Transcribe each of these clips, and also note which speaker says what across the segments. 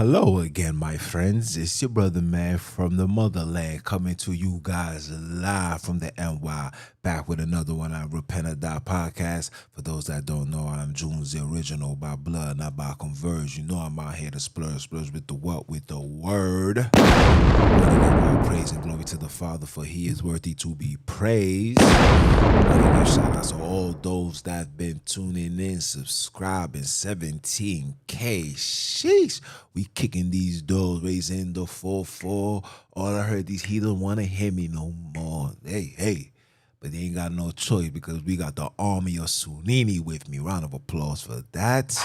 Speaker 1: Hello again, my friends. It's your brother, man, from the motherland, coming to you guys live from the NY, back with another one on Repent or Die podcast. For those that don't know, I'm June's the original by blood, not by converge. You know I'm out here to splurge with the what? With the word. All praise and glory to the Father, for he is worthy to be praised. Shout out to all those that have been tuning in, subscribing, 17K. Sheesh. We kicking these doors, raising the 4-4. All I heard, these he don't want to hear me no more. Hey. But they ain't got no choice because we got the army of Sunini with me. Round of applause for that.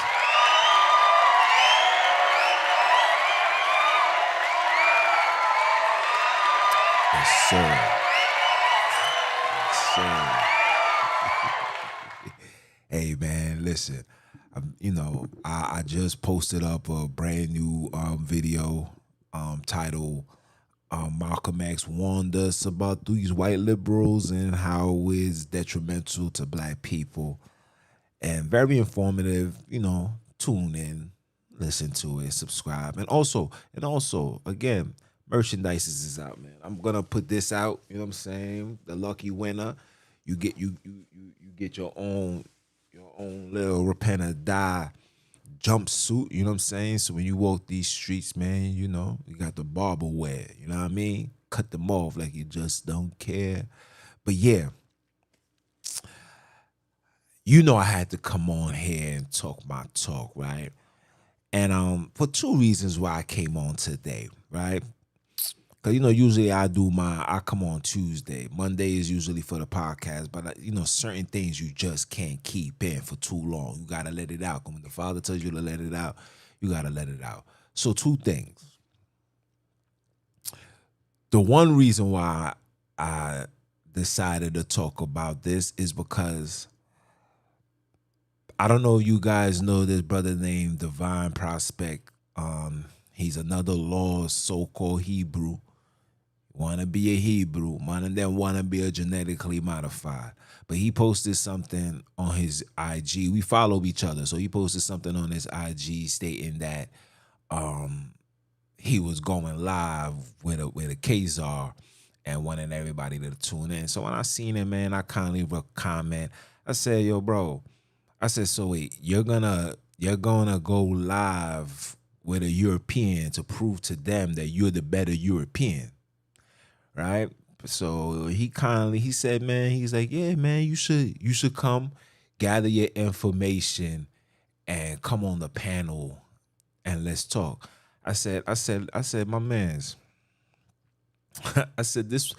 Speaker 1: Yes, sir. Yes, sir. Hey, man, listen. I just posted up a brand new video titled Malcolm X warned us about these white liberals and how it's detrimental to black people. And very informative, tune in, listen to it, subscribe. And also, again, merchandise is out, man. I'm gonna put this out, you know what I'm saying? The lucky winner, you get your own little repent or die jumpsuit, you know what I'm saying? So when you walk these streets, man, you got the barber wear, you know what I mean? Cut them off like you just don't care. But yeah, I had to come on here and talk my talk, right? And for two reasons why I came on today, right? Cause usually I come on Tuesday. Monday is usually for the podcast, but certain things you just can't keep in for too long. You gotta let it out. When the Father tells you to let it out, you gotta let it out. So two things. The one reason why I decided to talk about this is because I don't know if you guys know this brother named Divine Prospect. He's another lost so-called Hebrew. Want to be a Hebrew, one of them want to be a genetically modified. But he posted something on his IG. We follow each other, so he posted something on his IG stating that he was going live with a Kazar and wanting everybody to tune in. So when I seen it, man, I kindly leave a comment. I said, "Yo, bro," I said, "So wait, you're gonna go live with a European to prove to them that you're the better European?" Right? So he said, man, he's like, yeah, man, you should come gather your information and come on the panel and let's talk. I said, my man's, this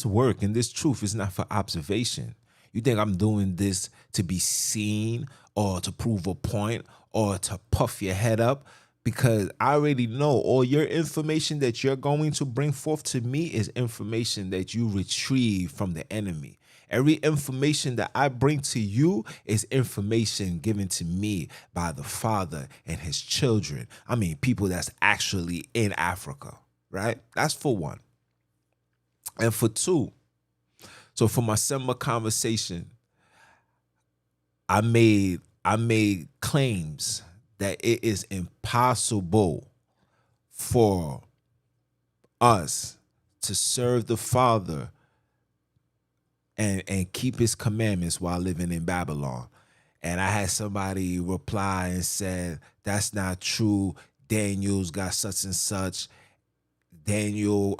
Speaker 1: work and this truth is not for observation. You think I'm doing this to be seen or to prove a point or to puff your head up? Because I already know all your information that you're going to bring forth to me is information that you retrieve from the enemy. Every information that I bring to you is information given to me by the Father and his children. I mean, people that's actually in Africa, right? That's for one. And for two, so for my summer conversation, I made claims that it is impossible for us to serve the Father and keep his commandments while living in Babylon. And I had somebody reply and said, that's not true. Daniel's got such and such. Daniel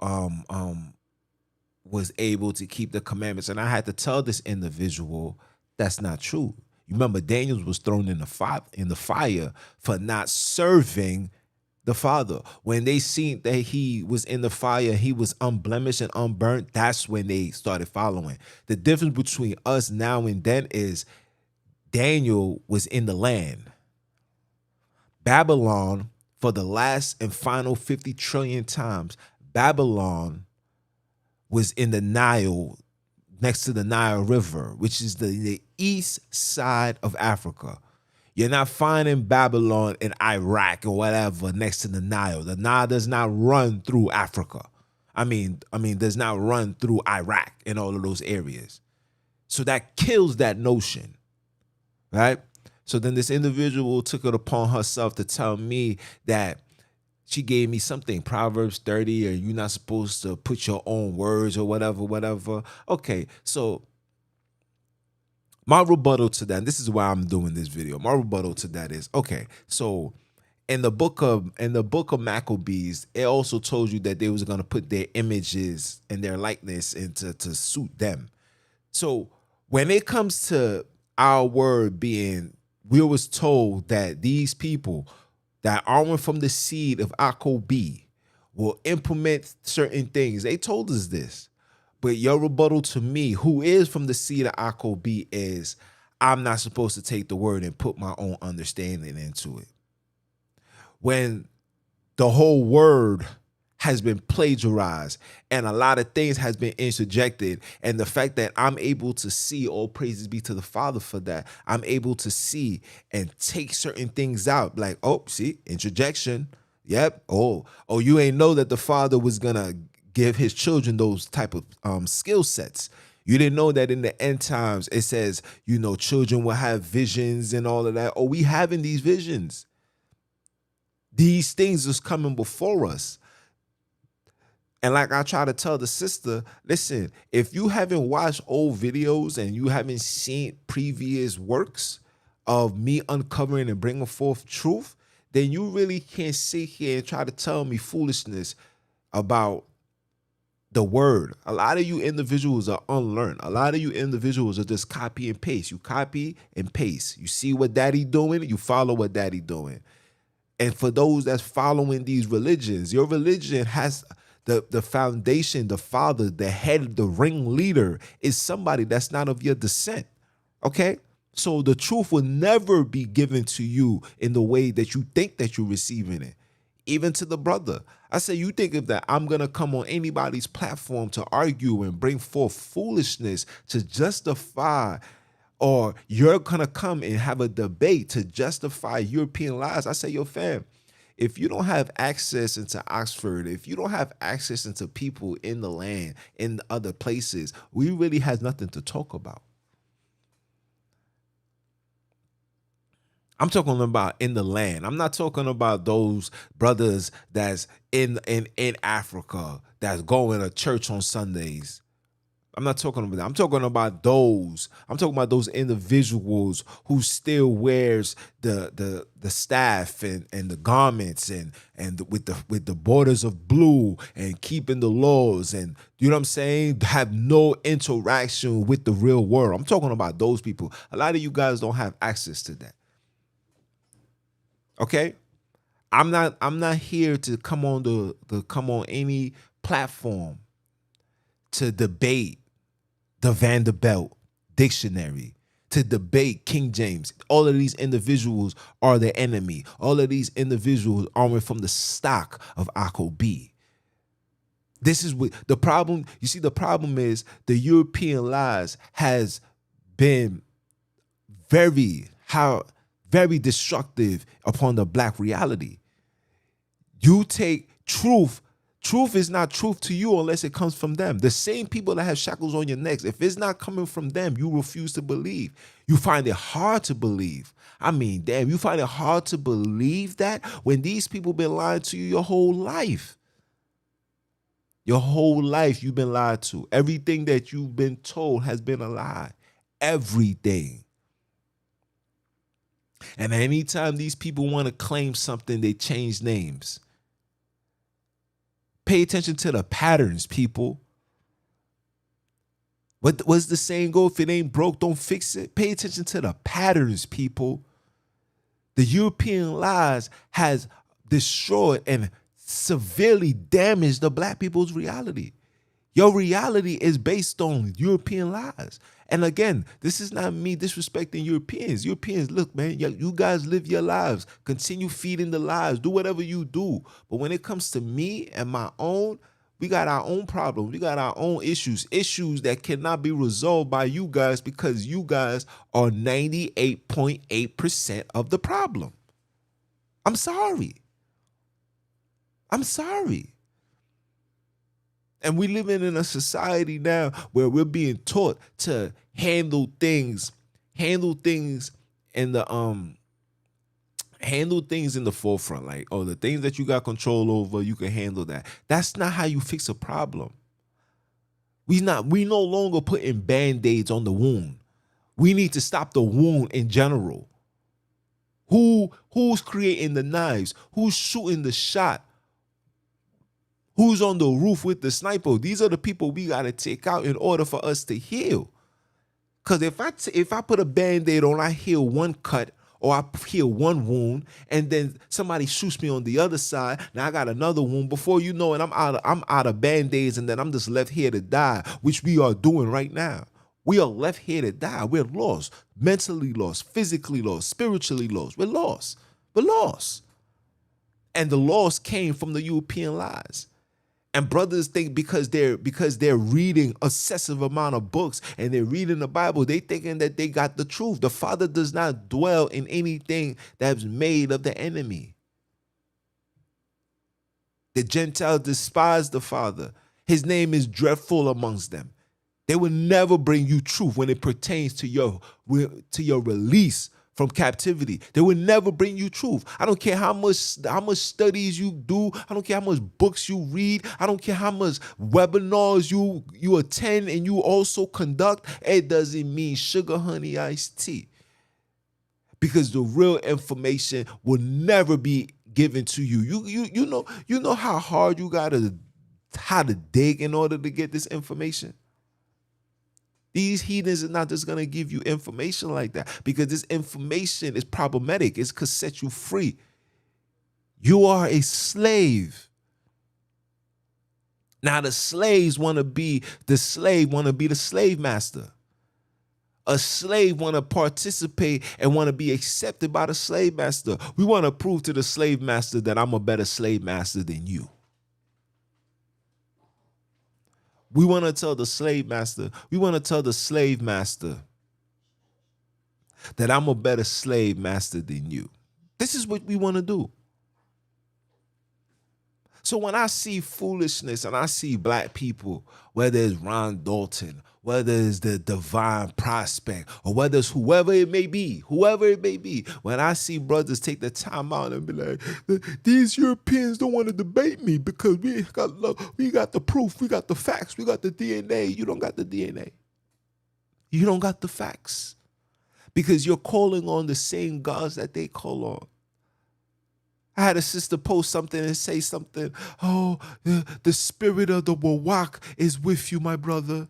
Speaker 1: was able to keep the commandments. And I had to tell this individual that's not true. You remember Daniel was thrown in the fire for not serving the Father. When they seen that he was in the fire, he was unblemished and unburnt, that's when they started following. The difference between us now and then is Daniel was in the land. Babylon, for the last and final 50 trillion times, Babylon was in the Nile, next to the Nile River, which is the east side of Africa. You're not finding Babylon in Iraq or whatever next to the Nile. The Nile does not run through Africa. I mean, does not run through Iraq and all of those areas. So that kills that notion, right? So then this individual took it upon herself to tell me that She gave me something, Proverbs 30, or you're not supposed to put your own words or whatever, whatever. Okay, so my rebuttal to that, and this is why I'm doing this video. My rebuttal to that is, okay, so in the book of Maccabees, it also told you that they was gonna put their images and their likeness into to suit them. So when it comes to our word being, we was told that these people that aren't from the seed of Akobi will implement certain things. They told us this. But your rebuttal to me, who is from the seed of Akobi, is I'm not supposed to take the word and put my own understanding into it. When the whole word has been plagiarized and a lot of things has been interjected, and the fact that I'm able to see, all praises be to the Father for that, I'm able to see and take certain things out, like, oh, see, interjection, yep, oh, you ain't know that the Father was gonna give his children those type of skill sets. You didn't know that in the end times it says, children will have visions and all of that. Oh, we having these visions. These things is coming before us. And like I try to tell the sister, listen, if you haven't watched old videos and you haven't seen previous works of me uncovering and bringing forth truth, then you really can't sit here and try to tell me foolishness about the word. A lot of you individuals are unlearned. A lot of you individuals are just copy and paste. You copy and paste. You see what daddy doing, you follow what daddy doing. And for those that's following these religions, your religion has the foundation, the father, the head, the ringleader is somebody that's not of your descent. Okay? So the truth will never be given to you in the way that you think that you're receiving it. Even to the brother. I say, you think of that I'm going to come on anybody's platform to argue and bring forth foolishness to justify, or you're going to come and have a debate to justify European lies. I say, yo, fam, if you don't have access into Oxford, if you don't have access into people in the land, in other places, we really has nothing to talk about. I'm talking about in the land. I'm not talking about those brothers that's in Africa that's going to church on Sundays. I'm not talking about that. I'm talking about those. I'm talking about those individuals who still wears the staff and the garments and with the borders of blue and keeping the laws, and you know what I'm saying, have no interaction with the real world. I'm talking about those people. A lot of you guys don't have access to that. Okay? I'm not here to come on come on any platform to debate the Vanderbilt dictionary, to debate King James. All of these individuals are the enemy. All of these individuals are from the stock of Akobi. This is what the problem. You see, the problem is the European lies has been very destructive upon the black reality. You take truth. Truth is not truth to you unless it comes from them. The same people that have shackles on your necks, if it's not coming from them, you refuse to believe. You find it hard to believe. I mean, damn, you find it hard to believe that when these people been lying to you your whole life. Your whole life you've been lied to. Everything that you've been told has been a lie. Everything. And anytime these people want to claim something, they change names. Pay attention to the patterns, people. What's the saying go? If it ain't broke, don't fix it. Pay attention to the patterns, people. The European lies has destroyed and severely damaged the black people's reality. Your reality is based on European lies. And again, this is not me disrespecting Europeans. Europeans, look, man, you guys live your lives. Continue feeding the lies. Do whatever you do. But when it comes to me and my own, we got our own problems. We got our own issues that cannot be resolved by you guys because you guys are 98.8% of the problem. I'm sorry. I'm sorry. And we living in a society now where we're being taught to handle things in the Handle things in the forefront, like, oh, the things that you got control over, you can handle that. That's not how you fix a problem. We no longer putting band-aids on the wound. We need to stop the wound in general. Who's creating the knives? Who's shooting the shot? Who's on the roof with the sniper? These are the people we gotta take out in order for us to heal. Because if I put a band-aid on, I heal one cut or I heal one wound, and then somebody shoots me on the other side. Now I got another wound. Before you know it, I'm out of band-aids, and then I'm just left here to die, which we are doing right now. We are left here to die. We're lost, mentally lost, physically lost, spiritually lost. We're lost. We're lost. And the loss came from the European lies. And brothers think because they're reading excessive amount of books and they're reading the Bible, they thinking that they got the truth. The Father does not dwell in anything that's made of the enemy. The Gentiles despise the Father. His name is dreadful amongst them. They will never bring you truth when it pertains to your release from captivity. They will never bring you truth. I don't care how much studies you do. I don't care how much books you read. I don't care how much webinars you attend and you also conduct. It doesn't mean sugar, honey, iced tea. Because the real information will never be given to you. You know how hard you gotta dig in order to get this information. These heathens are not just going to give you information like that, because this information is problematic. It could set you free. You are a slave. Now the slaves want to be the slave master. A slave want to participate and want to be accepted by the slave master. We want to prove to the slave master that I'm a better slave master than you. We want to tell the slave master that I'm a better slave master than you. This is what we want to do. So when I see foolishness and I see black people, whether it's Ron Dalton, whether it's the Divine Prospect, or whether it's whoever it may be, when I see brothers take the time out and be like, these Europeans don't want to debate me because we got the proof, we got the facts, we got the DNA. You don't got the DNA. You don't got the facts. Because you're calling on the same gods that they call on. I had a sister post something and say something. Oh, the spirit of the Wawak is with you, my brother.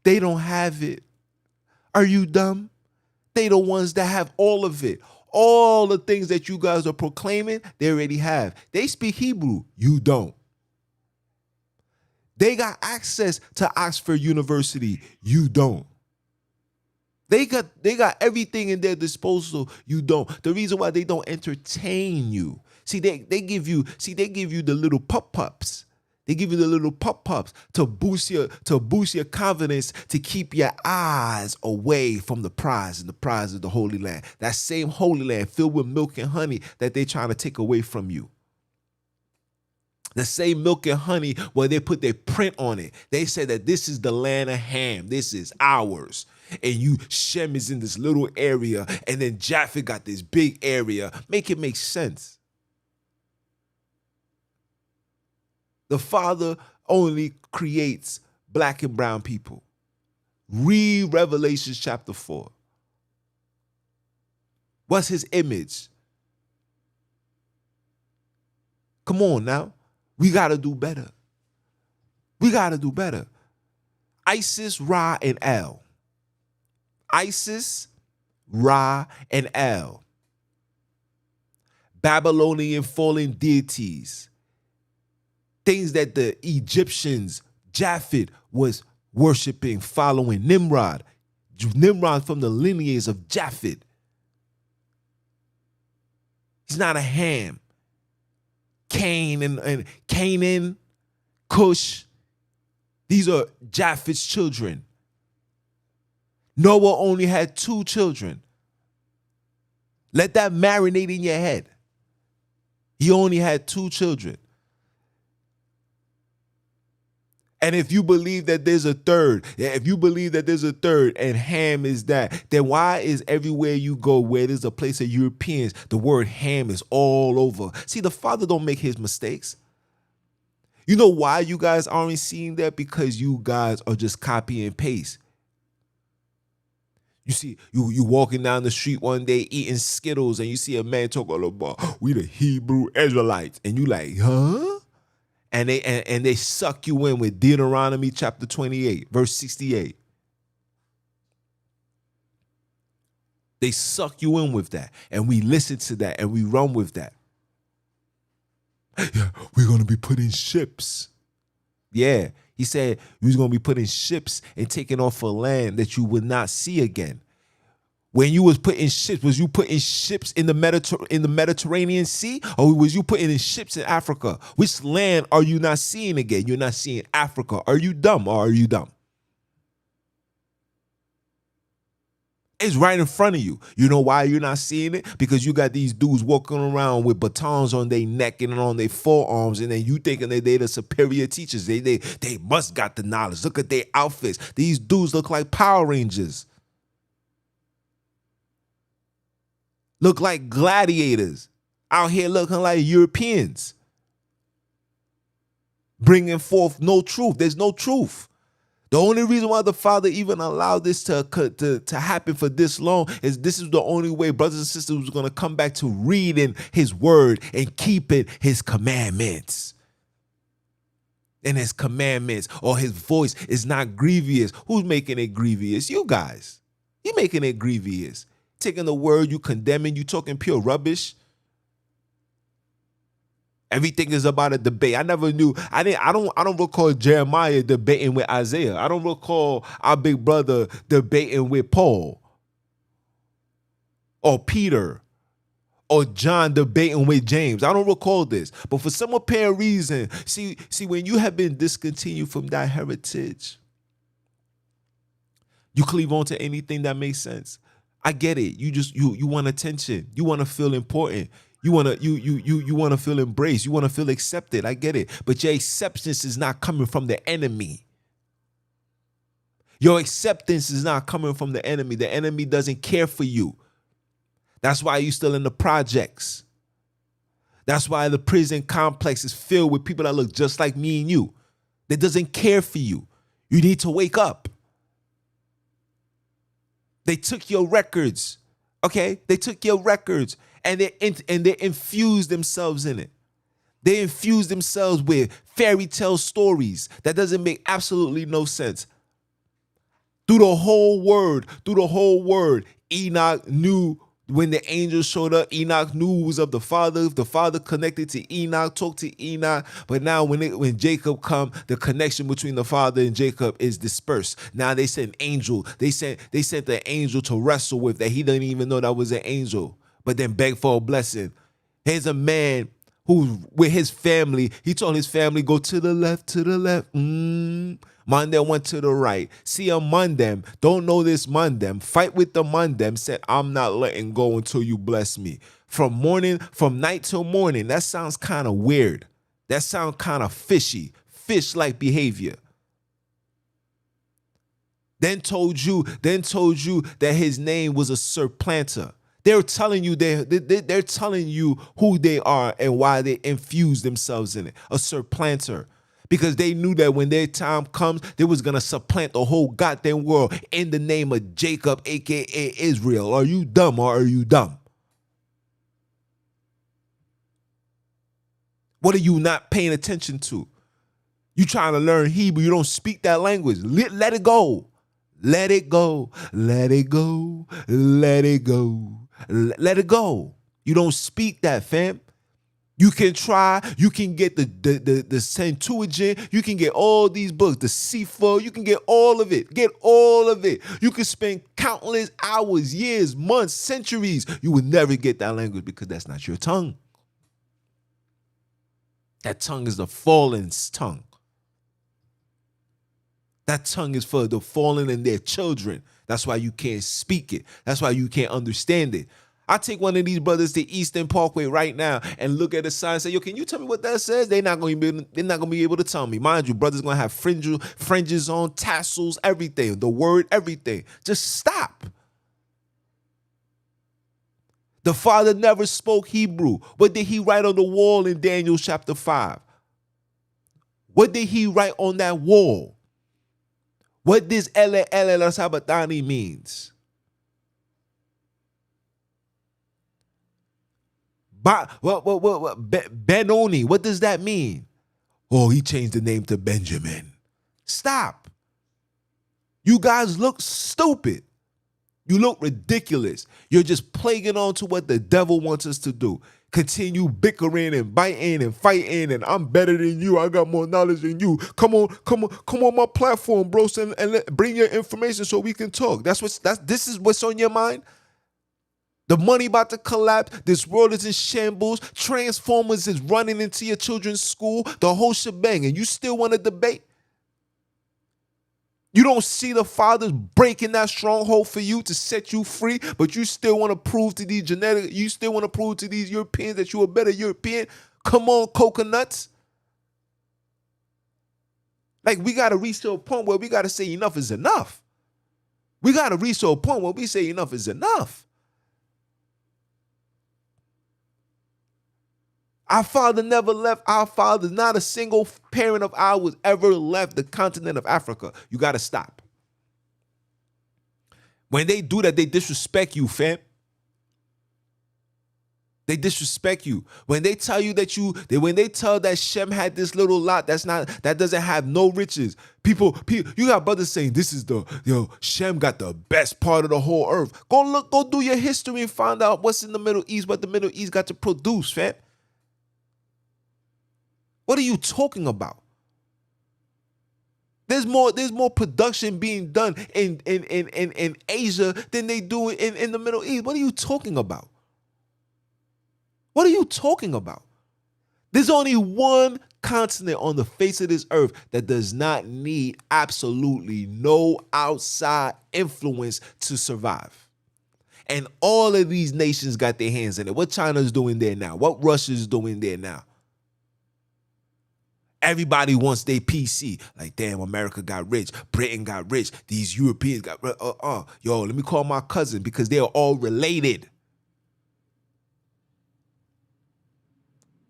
Speaker 1: They don't have it. Are you dumb? They the ones that have all of it. All the things that you guys are proclaiming, they already have. They speak Hebrew. You don't. They got access to Oxford University. You don't. They got everything in their disposal. You don't. The reason why they don't entertain you. See, they give you the little pup-pups. They give you the little pup-pups to boost your confidence, to keep your eyes away from the prize, and the prize is the Holy Land. That same Holy Land filled with milk and honey that they're trying to take away from you. The same milk and honey where they put their print on it. They said that this is the land of Ham. This is ours. And you, Shem is in this little area, and then Japheth got this big area. Make it make sense. The Father only creates black and brown people. Read Revelation chapter 4. What's his image? Come on now. We got to do better. We got to do better. Isis, Ra, and El. Isis, Ra, and El. Babylonian fallen deities. Things that the Egyptians, Japheth, was worshiping, following. Nimrod. Nimrod from the lineage of Japheth. He's not a Ham. Cain and Canaan, Cush. These are Japheth's children. Noah only had 2 children. Let that marinate in your head. He only had 2 children. And if you believe that there's a third, and Ham is that, then why is everywhere you go where there's a place of Europeans, the word Ham is all over? See, the Father don't make his mistakes. You know why you guys aren't seeing that? Because you guys are just copy and paste. You see, you walking down the street one day eating Skittles and you see a man talking about, we the Hebrew Israelites. And you like, huh? And they suck you in with Deuteronomy chapter 28, verse 68. They suck you in with that. And we listen to that and we run with that. Yeah, we're going to be put in ships. Yeah, he said we was going to be put in ships and taken off a land that you would not see again. When you was put in ships, was you put in ships in the Mediterranean Sea, or was you put in ships in Africa? Which land are you not seeing again? You're not seeing Africa. Are you dumb or are you dumb? It's right in front of you. You know why you're not seeing it? Because you got these dudes walking around with batons on their neck and on their forearms, and then you thinking that they're the superior teachers. They must got the knowledge. Look at their outfits. These dudes look like Power Rangers. Look like gladiators out here looking like Europeans. Bringing forth no truth. There's no truth. The only reason why the Father even allowed this to happen for this long is this is the only way brothers and sisters was going to come back to reading his word and keeping his commandments. And his commandments or his voice is not grievous. Who's making it grievous? You guys. You're making it grievous. Taking the word, you condemning, you talking pure rubbish. Everything is about a debate. I never knew. I don't recall Jeremiah debating with Isaiah. I don't recall our big brother debating with Paul or Peter or John debating with James. I don't recall this. But for some apparent reason, see when you have been discontinued from that heritage, you cleave on to anything that makes sense. I get it. You want attention. You want to feel important. You want to feel embraced. You want to feel accepted. I get it. But your acceptance is not coming from the enemy. Your acceptance is not coming from the enemy. The enemy doesn't care for you. That's why you're still in the projects. That's why the prison complex is filled with people that look just like me and you. That doesn't care for you. You need to wake up. They took your records, okay? They took your records and they infused themselves in it. They infused themselves with fairy tale stories that doesn't make absolutely no sense. Through the whole word, Enoch knew when the angel showed up. Enoch knew it was of the Father. The Father connected to Enoch, talked to Enoch. But now when Jacob come, the connection between the Father and Jacob is dispersed. Now they sent an angel. They sent the angel to wrestle with that. He didn't even know that was an angel, but then begged for a blessing. Here's a man who, with his family, he told his family, go to the left. Mandem went to the right. See a Mandem, don't know this Mandem, fight with the Mandem, said, I'm not letting go until you bless me. From night till morning. That sounds kind of weird. That sounds kind of fishy, fish-like behavior. Then told you that his name was a supplanter. They're telling you they're telling you who they are and why they infuse themselves in it. A supplanter. Because they knew that when their time comes, they was going to supplant the whole goddamn world in the name of Jacob, a.k.a. Israel. Are you dumb or are you dumb? What are you not paying attention to? You trying to learn Hebrew. You don't speak that language. Let it go. Let it go. Let it go. Let it go. Let it go. You don't speak that, fam. You can try, you can get the Septuagint, you can get all these books, the Sefer, you can get all of it. Get all of it. You can spend countless hours, years, months, centuries. You will never get that language because that's not your tongue. That tongue is the fallen's tongue. That tongue is for the fallen and their children. That's why you can't speak it. That's why you can't understand it. I take one of these brothers to Eastern Parkway right now and look at the sign and say, yo, can you tell me what that says? They're not gonna be able to tell me. Mind you, brothers gonna have fringes on, tassels, everything, the word, everything. Just stop. The Father never spoke Hebrew. What did he write on the wall in Daniel chapter 5? What did he write on that wall? What does Ele Sabatani means? Benoni, what does that mean? Oh, he changed the name to Benjamin. Stop. You guys look stupid. You look ridiculous. You're just plaguing on to what the devil wants us to do. Continue bickering and biting and fighting, and I'm better than you. I got more knowledge than you. Come on my platform, bro, and bring your information so we can talk. This is what's on your mind. The money about to collapse. This world is in shambles. Transformers is running into your children's school. The whole shebang, and you still want to debate? You don't see the Father's breaking that stronghold for you to set you free, but you still want to prove to these you still want to prove to these Europeans that you're a better European? Come on, coconuts. Like, we got to reach to a point where we got to say enough is enough. We got to reach to a point where we say enough is enough. Our father never left. Our father, not a single parent of ours ever left the continent of Africa. You got to stop. When they do that, they disrespect you, fam. They disrespect you. When they tell you when they tell that Shem had this little lot that doesn't have no riches. People, you got brothers saying this is Shem got the best part of the whole earth. Go do your history and find out what's in the Middle East, what the Middle East got to produce, fam. What are you talking about? There's more production being done in Asia than they do in the Middle East. What are you talking about? What are you talking about? There's only one continent on the face of this earth that does not need absolutely no outside influence to survive. And all of these nations got their hands in it. What China's doing there now? What Russia's doing there now? Everybody wants their PC. Like, damn, America got rich. Britain got rich. These Europeans got rich. Yo, let me call my cousin because they are all related.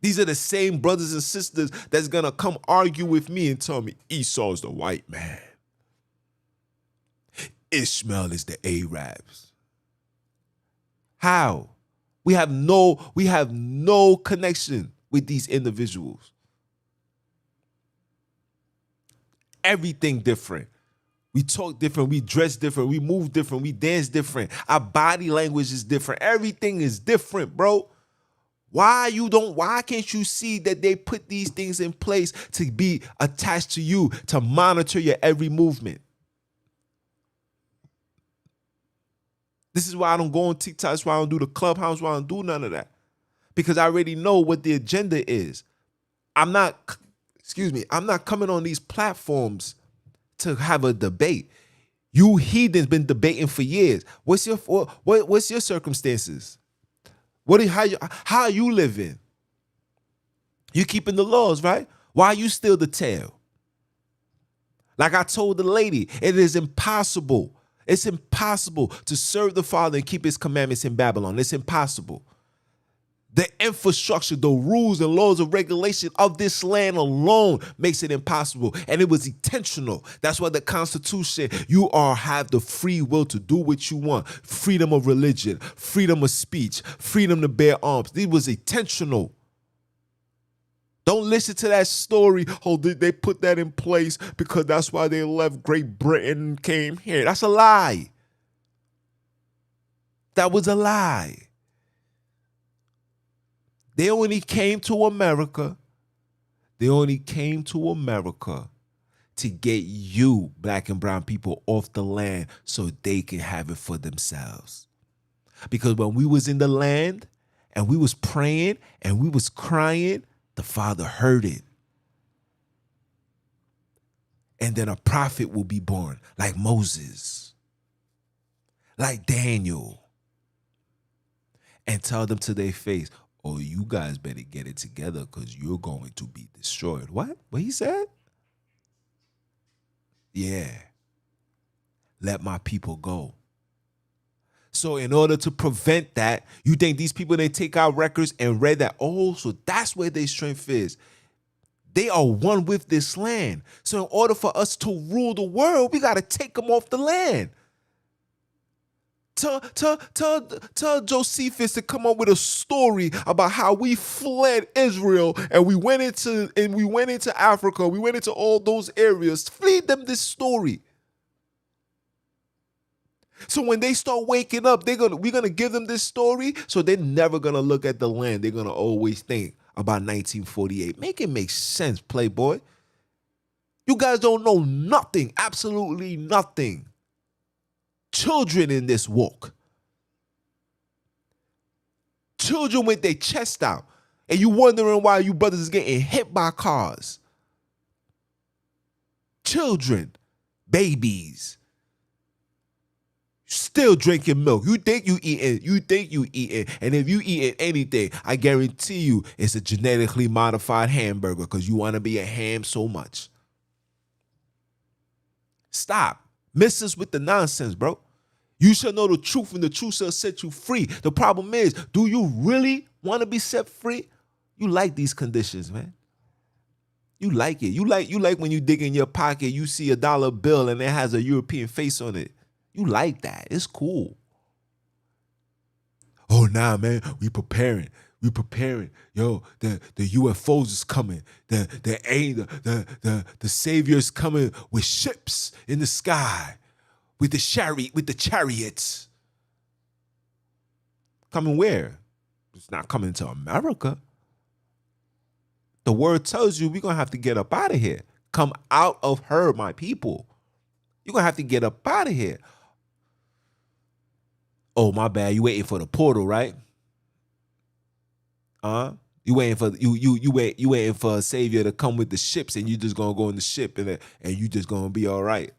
Speaker 1: These are the same brothers and sisters that's going to come argue with me and tell me Esau's the white man. Ishmael is the Arabs. How? We have no connection with these individuals. Everything different. We talk different, we dress different, we move different, we dance different. Our body language is different. Everything is different, bro. Why can't you see that they put these things in place to be attached to you, to monitor your every movement? This is why I don't go on TikTok. That's why I don't do the Clubhouse, why I don't do none of that. Because I already know what the agenda is. I'm not coming on these platforms to have a debate. You heathens been debating for years. What's your circumstances? How are you living? You keeping the laws, right? Why are you still the tail? Like I told the lady, it is impossible. It's impossible to serve the Father and keep his commandments in Babylon. It's impossible. The infrastructure, the rules and laws of regulation of this land alone makes it impossible. And it was intentional. That's why the Constitution, you have the free will to do what you want. Freedom of religion, freedom of speech, freedom to bear arms. It was intentional. Don't listen to that story. Oh, they put that in place because that's why they left Great Britain and came here. That's a lie. That was a lie. They only came to America. They only came to America to get you, black and brown people, off the land so they can have it for themselves. Because when we was in the land and we was praying and we was crying, the Father heard it. And then a prophet will be born, like Moses, like Daniel. and tell them to their face, oh, you guys better get it together because you're going to be destroyed. What? What he said? Yeah. Let my people go. So in order to prevent that, you think these people, they take our records and read that, oh, so that's where their strength is. They are one with this land. So in order for us to rule the world, we got to take them off the land. Tell Josephus to come up with a story about how we fled Israel and we went into Africa, we went into all those areas. Feed them this story. So when they start waking up, we're gonna give them this story. So they're never gonna look at the land. They're gonna always think about 1948. Make it make sense, Playboy. You guys don't know nothing, absolutely nothing. Children in this walk. Children with their chest out. And you wondering why you brothers is getting hit by cars. Children, babies, still drinking milk. You think you eating, and if you eating anything, I guarantee you it's a genetically modified hamburger because you want to be a ham so much. Stop. Miss us with the nonsense, bro. You shall know the truth, and the truth shall set you free. The problem is, do you really want to be set free? You like these conditions, man. You like it. You like when you dig in your pocket, you see a dollar bill and it has a European face on it. You like that. It's cool. Oh, nah, man, we preparing. Yo, the UFOs is coming. The Savior is coming with ships in the sky, with the chariots. Coming where? It's not coming to America. The word tells you we're gonna have to get up out of here. Come out of her, my people. You're gonna have to get up out of here. Oh, my bad. You waiting for the portal, right? You waiting for you waiting for a savior to come with the ships, and you just gonna go in the ship and you just gonna be all right.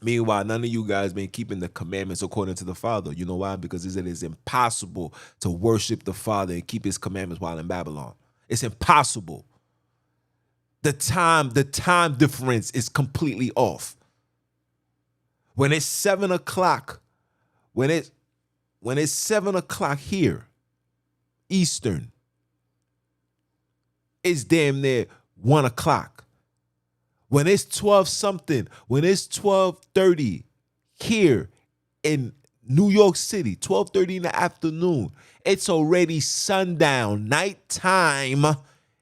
Speaker 1: Meanwhile, none of you guys been keeping the commandments according to the Father. You know why? Because it is impossible to worship the Father and keep his commandments while in Babylon. It's impossible. The time difference is completely off. When it's 7 o'clock, when it's 7 o'clock here, Eastern, it's damn near 1 o'clock. When it's 12 something, when it's 12:30 here in New York City, 12:30 in the afternoon, it's already sundown, nighttime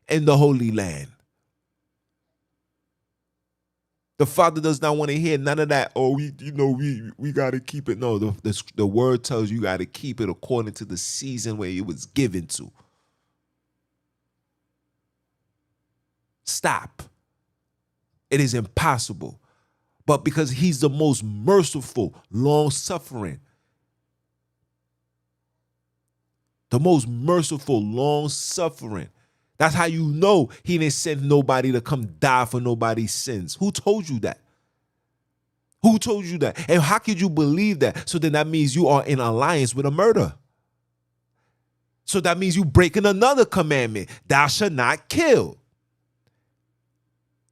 Speaker 1: in the Holy Land. The Father does not want to hear none of that. Oh, we got to keep it. No, the word tells you got to keep it according to the season where it was given to. Stop. It is impossible. But because he's the most merciful, long-suffering, the most merciful, long-suffering, that's how you know he didn't send nobody to come die for nobody's sins. Who told you that? Who told you that? And how could you believe that? So then that means you are in alliance with a murder. So that means you breaking another commandment. Thou shalt not kill.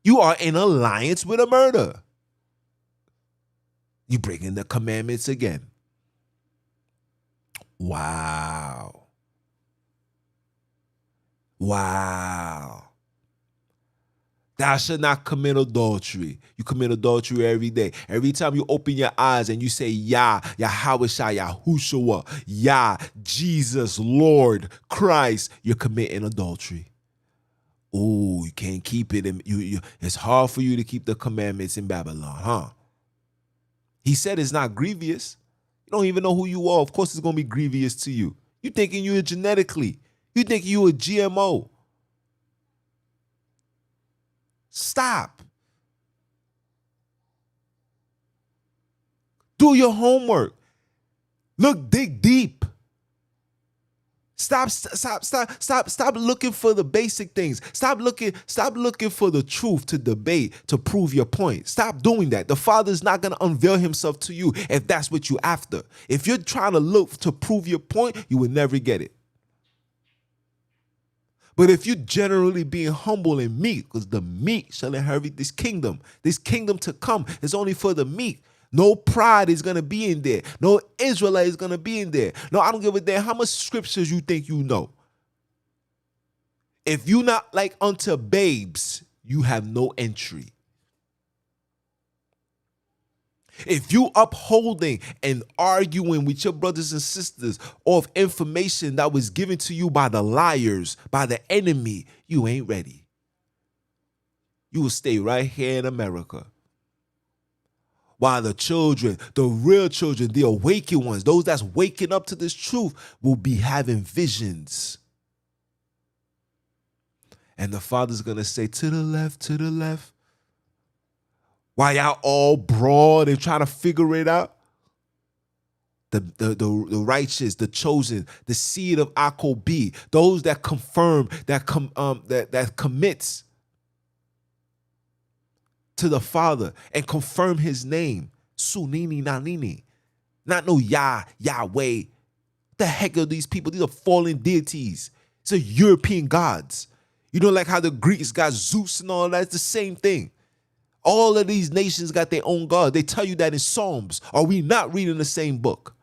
Speaker 1: You are in alliance with a murder. You breaking the commandments again. Wow. Thou shalt not commit adultery. You commit adultery every day. Every time you open your eyes and you say, Yah, Yahawashah, Yahushua, Yah, Jesus, Lord, Christ, you're committing adultery. Oh, you can't keep it. It's hard for you to keep the commandments in Babylon, huh? He said it's not grievous. You don't even know who you are. Of course it's going to be grievous to you. You thinking you're genetically. You think you a GMO. Stop. Do your homework. Look, dig deep. Stop looking for the basic things. Stop looking for the truth to debate, to prove your point. Stop doing that. The Father's not going to unveil himself to you if that's what you're after. If you're trying to look to prove your point, you will never get it. But if you generally being humble and meek, because the meek shall inherit this kingdom to come is only for the meek. No pride is going to be in there. No Israelite is going to be in there. No, I don't give a damn how much scriptures you think you know. If you not like unto babes, you have no entry. If you upholding and arguing with your brothers and sisters of information that was given to you by the liars, by the enemy, you ain't ready. You will stay right here in America. While the children, the real children, the awakened ones, those that's waking up to this truth will be having visions. And the Father's going to say, to the left, to the left. While y'all all broad and trying to figure it out, the righteous, the chosen, the seed of Akobi, those that confirm, that commits to the Father and confirm his name. Sunini Nanini. Not no Yahweh. The heck are these people? These are fallen deities. These are European gods. You know, like how the Greeks got Zeus and all that. It's the same thing. All of these nations got their own God. They tell you that in Psalms. Are we not reading the same book?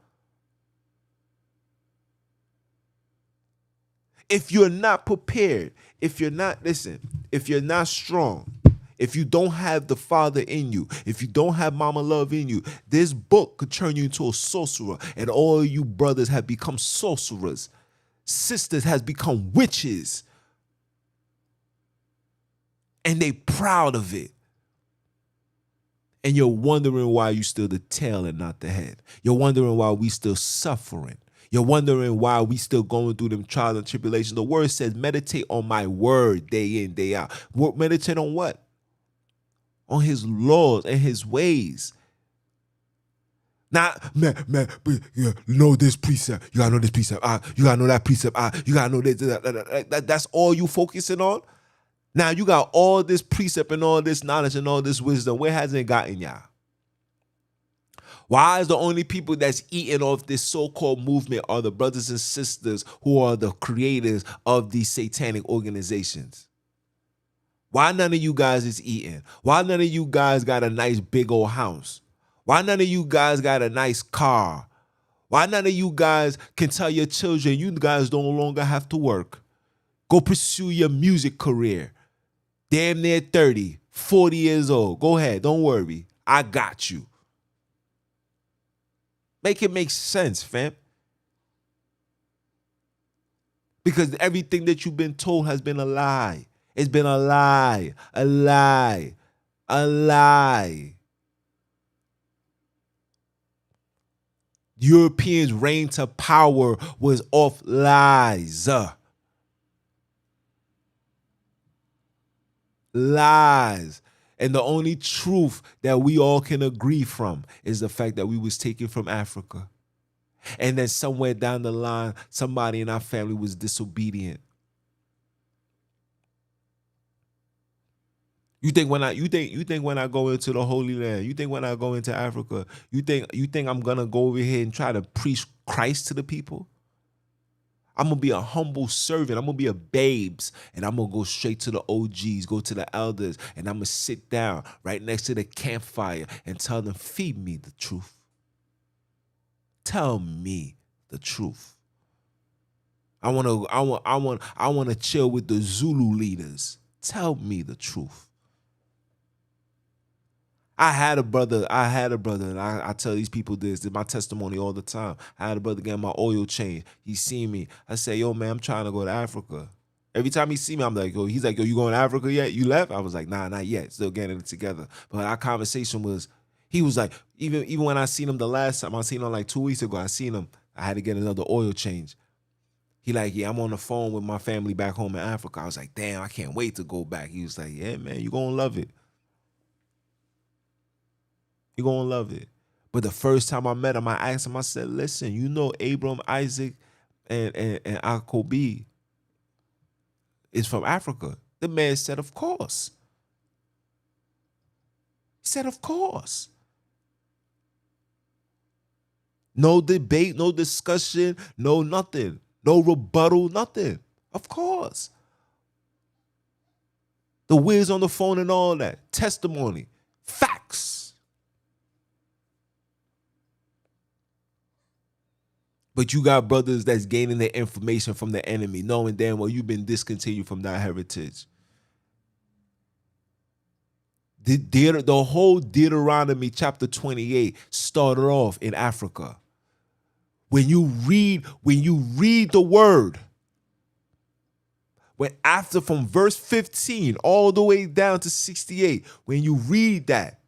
Speaker 1: If you're not prepared, if you're not strong, if you don't have the Father in you, if you don't have Mama Love in you, this book could turn you into a sorcerer. And all you brothers have become sorcerers. Sisters has become witches. And they proud of it. And you're wondering why you still the tail and not the head. You're wondering why we still suffering. You're wondering why we still going through them trials and tribulations. The word says, meditate on my word day in, day out. Meditate on what? On his laws and his ways. Not, you know this precept. You gotta know this precept. You gotta know that precept. You gotta know this. That's all you focusing on? Now you got all this precept and all this knowledge and all this wisdom. Where has it gotten y'all? Why is the only people that's eating off this so-called movement are the brothers and sisters who are the creators of these satanic organizations? Why none of you guys is eating? Why none of you guys got a nice big old house? Why none of you guys got a nice car? Why none of you guys can tell your children you guys no longer have to work? Go pursue your music career. Damn near 30, 40 years old. Go ahead. Don't worry. I got you. Make it make sense, fam. Because everything that you've been told has been a lie. It's been a lie, a lie, a lie. Europeans' reign to power was off lies. Lies. And the only truth that we all can agree from is the fact that we was taken from Africa. And then somewhere down the line, somebody in our family was disobedient. You think when I go into the Holy Land, you think when I go into Africa, you think I'm gonna go over here and try to preach Christ to the people? I'm gonna be a humble servant. I'm gonna be a babes, and I'm gonna go straight to the OGs, go to the elders, and I'm gonna sit down right next to the campfire and tell them, feed me the truth. Tell me the truth. I wanna chill with the Zulu leaders. Tell me the truth. I had a brother, and I tell these people this is my testimony all the time. I had a brother getting my oil change. He seen me. I say, yo, man, I'm trying to go to Africa. Every time he see me, I'm like, yo, he's like, yo, you going to Africa yet? You left? I was like, nah, not yet. Still getting it together. But our conversation was, he was like, even when I seen him the last time, I seen him like 2 weeks ago, I seen him, I had to get another oil change. He like, yeah, I'm on the phone with my family back home in Africa. I was like, damn, I can't wait to go back. He was like, yeah, man, you gonna love it. You're going to love it. But the first time I met him, I asked him, I said, listen, you know Abram, Isaac, and Akobi is from Africa. The man said, of course. He said, of course. No debate, no discussion, no nothing. No rebuttal, nothing. Of course. The whiz on the phone and all that. Testimony. Facts. But you got brothers that's gaining their information from the enemy, knowing damn well you've been discontinued from that heritage. The whole Deuteronomy chapter 28 started off in Africa. When you read the word, when after from verse 15 all the way down to 68, when you read that,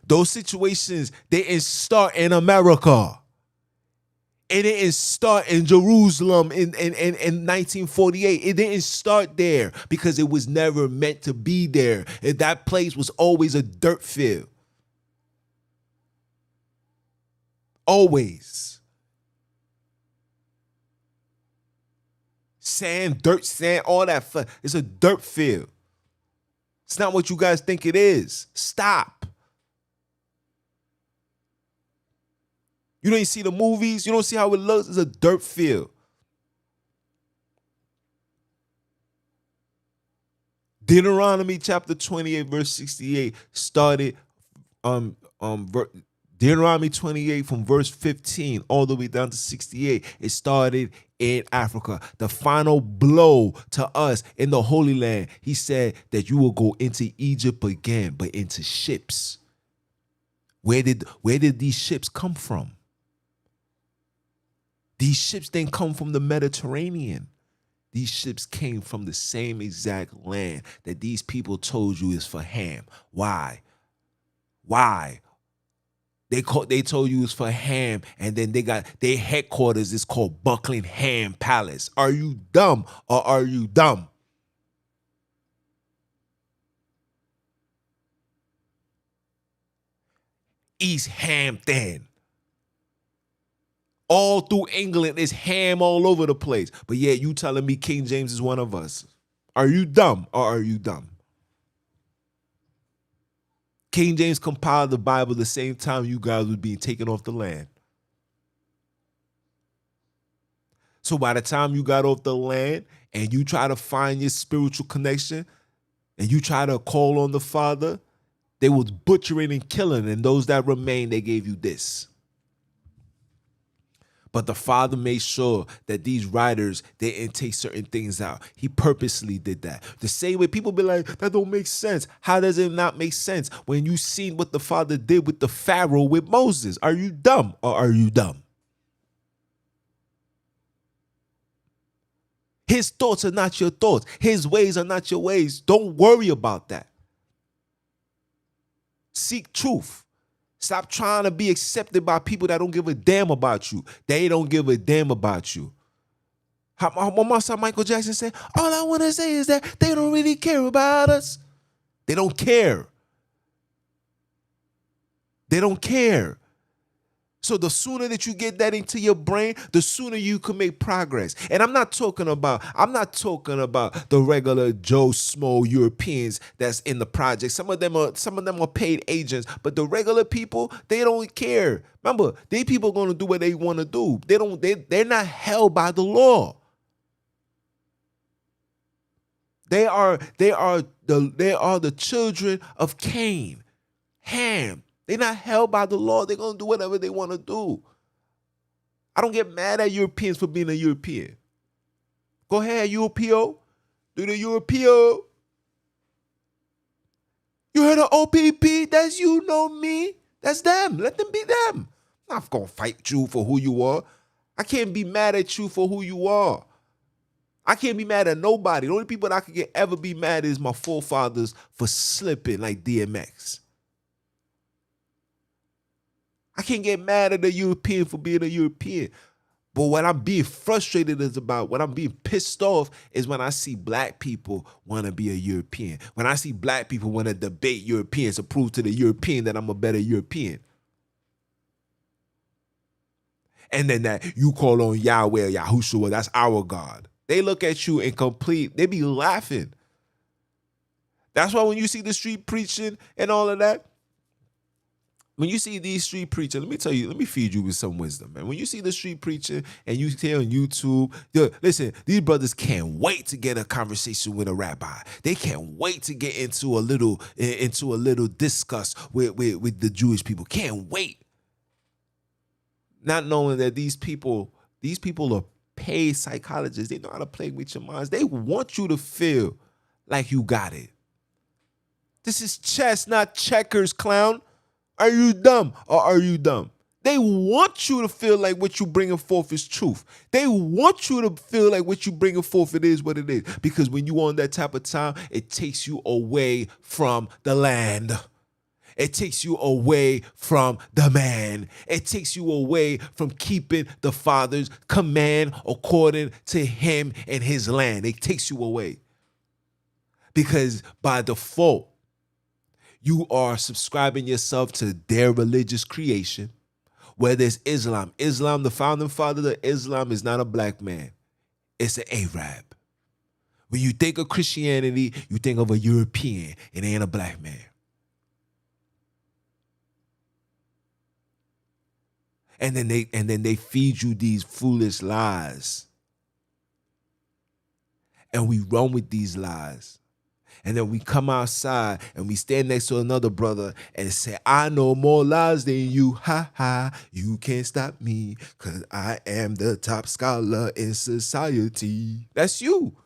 Speaker 1: those situations, they didn't start in America. It didn't start in Jerusalem in 1948. It didn't start there because it was never meant to be there. That place was always a dirt field. Always. Sand, dirt, sand, all that. It's a dirt field. It's not what you guys think it is. Stop. You don't see the movies. You don't see how it looks. It's a dirt field. Deuteronomy chapter 28 verse 68 started Deuteronomy 28 from verse 15 all the way down to 68. It started in Africa. The final blow to us in the Holy Land, he said that you will go into Egypt again, but into ships. Where did these ships come from? These ships didn't come from the Mediterranean. These ships came from the same exact land that these people told you is for Ham. Why? Why? They told you it's for Ham, and then they got their headquarters is called Buckingham Palace. Are you dumb or are you dumb? East Hampton. All through England, it's ham all over the place. But yeah, you telling me King James is one of us. Are you dumb or are you dumb? King James compiled the Bible the same time you guys were being taken off the land. So by the time you got off the land and you try to find your spiritual connection and you try to call on the Father, they was butchering and killing, and those that remained, they gave you this. But the Father made sure that these writers, they didn't take certain things out. He purposely did that. The same way people be like, that don't make sense. How does it not make sense when you seen what the Father did with the Pharaoh with Moses? Are you dumb or are you dumb? His thoughts are not your thoughts. His ways are not your ways. Don't worry about that. Seek truth. Stop trying to be accepted by people that don't give a damn about you. They don't give a damn about you. How my son Michael Jackson said, all I want to say is that they don't really care about us. They don't care. They don't care. So the sooner that you get that into your brain, the sooner you can make progress. And I'm not talking about the regular Joe Smo Europeans that's in the project. Some of them are paid agents, but the regular people, they don't care. Remember, they people are going to do what they want to do. They're not held by the law. They are the children of Cain, Ham. They're not held by the law. They're going to do whatever they want to do. I don't get mad at Europeans for being a European. Go ahead, Europeo. Do the Europeo. You heard of OPP? That's you, know me. That's them. Let them be them. I'm not going to fight you for who you are. I can't be mad at you for who you are. I can't be mad at nobody. The only people that I could ever be mad at is my forefathers for slipping like DMX. I can't get mad at a European for being a European. But what I'm being frustrated is about, what I'm being pissed off is when I see black people want to be a European. When I see black people want to debate Europeans to prove to the European that I'm a better European. And then that you call on Yahweh or Yahushua, that's our God. They look at you and they be laughing. That's why when you see the street preaching and all of that, when you see these street preaching, let me tell you, let me feed you with some wisdom, man. When you see the street preaching and you hear on YouTube, listen, these brothers can't wait to get a conversation with a rabbi. They can't wait to get into a little discuss with the Jewish people. Can't wait. Not knowing that these people are paid psychologists. They know how to play with your minds. They want you to feel like you got it. This is chess, not checkers, clown. Are you dumb or are you dumb? They want you to feel like what you bringing forth is truth. They want you to feel like what you bringing forth, it is what it is. Because when you on that type of time, it takes you away from the land. It takes you away from the man. It takes you away from keeping the Father's command according to him and his land. It takes you away. Because by default, you are subscribing yourself to their religious creation, whether it's Islam. Islam, the founding father of Islam is not a black man. It's an Arab. When you think of Christianity, you think of a European. It ain't a black man. And then they feed you these foolish lies. And we run with these lies. And then we come outside and we stand next to another brother and say, I know more lies than you. Ha ha. You can't stop me because I am the top scholar in society. That's you.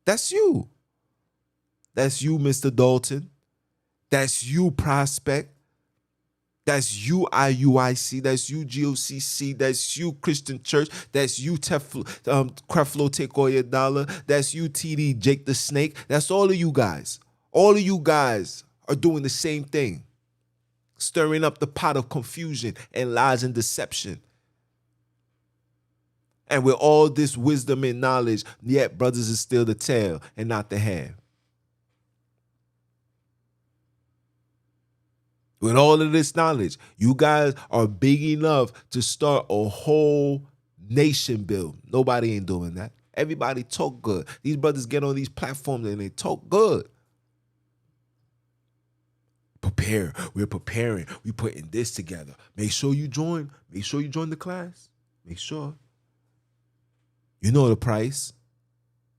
Speaker 1: That's you. That's you, Mr. Dalton. That's you, Prospect. That's you, IUIC. That's you, GOCC. That's you, Christian Church. That's you, Creflo, Take All Your Dollar. That's you, TD, Jake the Snake. That's all of you guys. All of you guys are doing the same thing. Stirring up the pot of confusion and lies and deception. And with all this wisdom and knowledge, yet brothers is still the tail and not the head. With all of this knowledge, you guys are big enough to start a whole nation build. Nobody ain't doing that. Everybody talk good. These brothers get on these platforms and they talk good. Prepare. We're preparing. We're putting this together. Make sure you join. Make sure you join the class. Make sure. You know the price.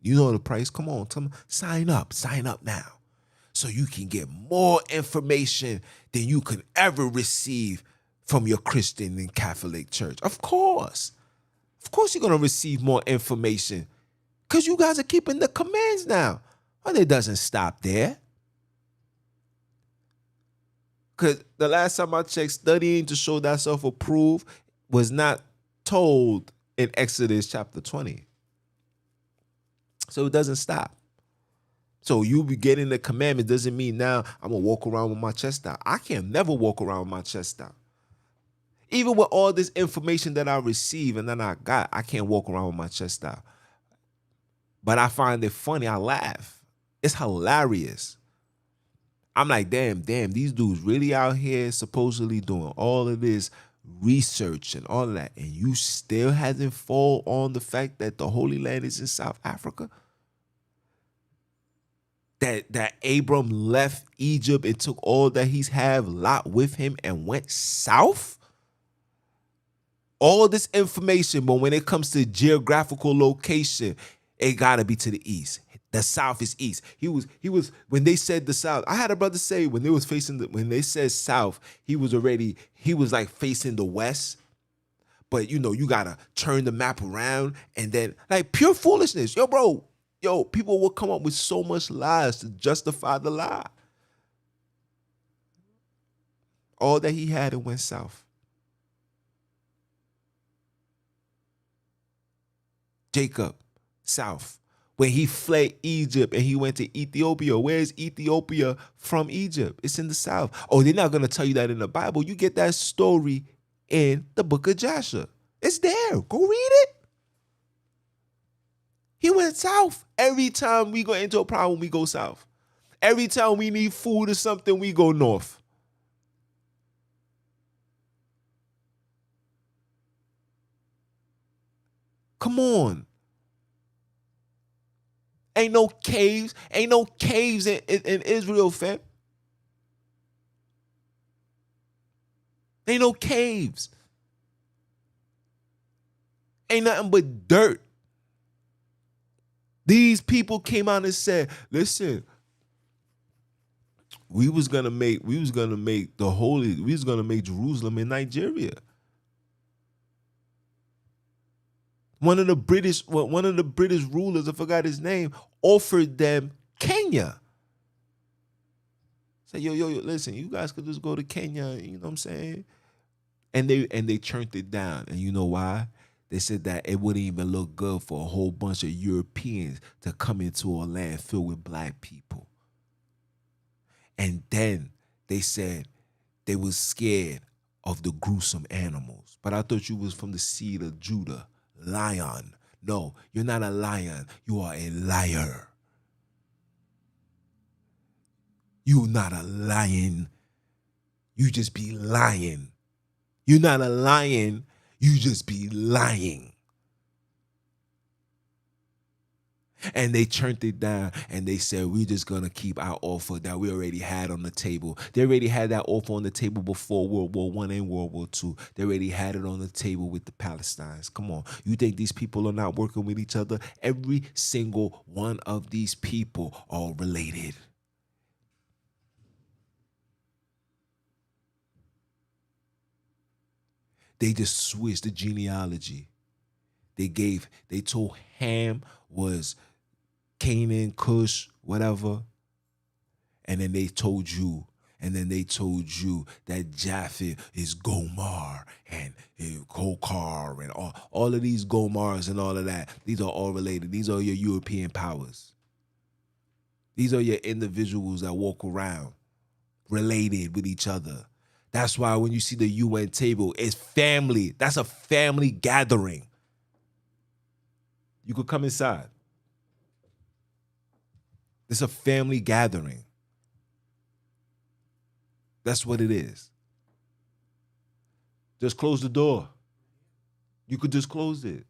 Speaker 1: You know the price. Come on. Tell me. Sign up. Sign up now. So you can get more information than you could ever receive from your Christian and Catholic church. Of course. Of course you're going to receive more information because you guys are keeping the commands now. But it doesn't stop there. Because the last time I checked, studying to show thyself approved was not told in Exodus chapter 20. So it doesn't stop. So you be getting the commandment doesn't mean now I'm going to walk around with my chest out. I can never walk around with my chest out. Even with all this information that I receive and then I got, I can't walk around with my chest out. But I find it funny. I laugh. It's hilarious. I'm like, damn, these dudes really out here supposedly doing all of this research and all of that. And you still hasn't fall on the fact that the Holy Land is in South Africa? That Abram left Egypt and took all that he's have, Lot with him, and went south? All this information, but when it comes to geographical location, it gotta be to the east. The south is east. He was when they said the south. I had a brother say when they said south, he was like facing the west. But you know, you gotta turn the map around and then like pure foolishness. Yo, bro. Yo, people will come up with so much lies to justify the lie. All that he had, it went south. Jacob, south. When he fled Egypt and he went to Ethiopia, where is Ethiopia from Egypt? It's in the south. Oh, they're not going to tell you that in the Bible. You get that story in the book of Joshua. It's there. Go read it. He went south. Every time we go into a problem, we go south. Every time we need food or something, we go north. Come on. Ain't no caves. Ain't no caves in Israel, fam. Ain't no caves. Ain't nothing but dirt. These people came out and said, listen, we was gonna make Jerusalem in Nigeria. One of the British rulers, I forgot his name, offered them Kenya. Say, yo, listen, you guys could just go to Kenya, you know what I'm saying? And they turned it down. And you know why? They said that it wouldn't even look good for a whole bunch of Europeans to come into a land filled with black people. And then they said they was scared of the gruesome animals. But I thought you was from the seed of Judah, lion. No, you're not a lion. You are a liar. You're not a lion. You just be lying. You're not a lion. You just be lying. And they turned it down and they said, we're just going to keep our offer that we already had on the table. They already had that offer on the table before World War I and World War II. They already had it on the table with the Palestinians. Come on. You think these people are not working with each other? Every single one of these people are related. They just switched the genealogy. They told Ham was Canaan, Cush, whatever. And then they told you that Japheth is Gomar and Kokar and all of these Gomars and all of that. These are all related. These are your European powers. These are your individuals that walk around related with each other. That's why when you see the UN table, it's family. That's a family gathering. You could come inside. It's a family gathering. That's what it is. Just close the door. You could just close it.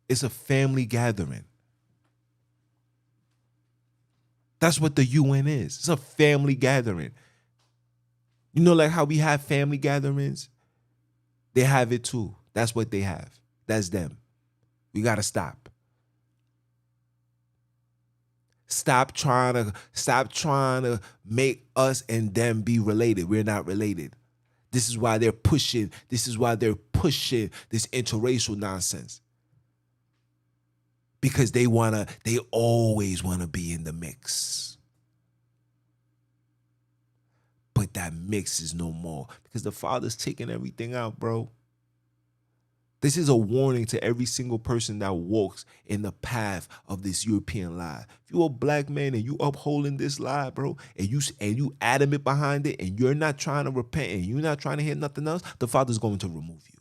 Speaker 1: It's a family gathering. That's what the UN is. It's a family gathering. You know, like how we have family gatherings? They have it too. That's what they have. That's them. We got to stop. Stop trying to make us and them be related. We're not related. This is why they're pushing this interracial nonsense. Because they always want to be in the mix. But that mix is no more because the Father's taking everything out, bro. This is a warning to every single person that walks in the path of this European lie. If you're a black man and you upholding this lie, bro, and you adamant behind it, and you're not trying to repent and you're not trying to hear nothing else, the Father's going to remove you.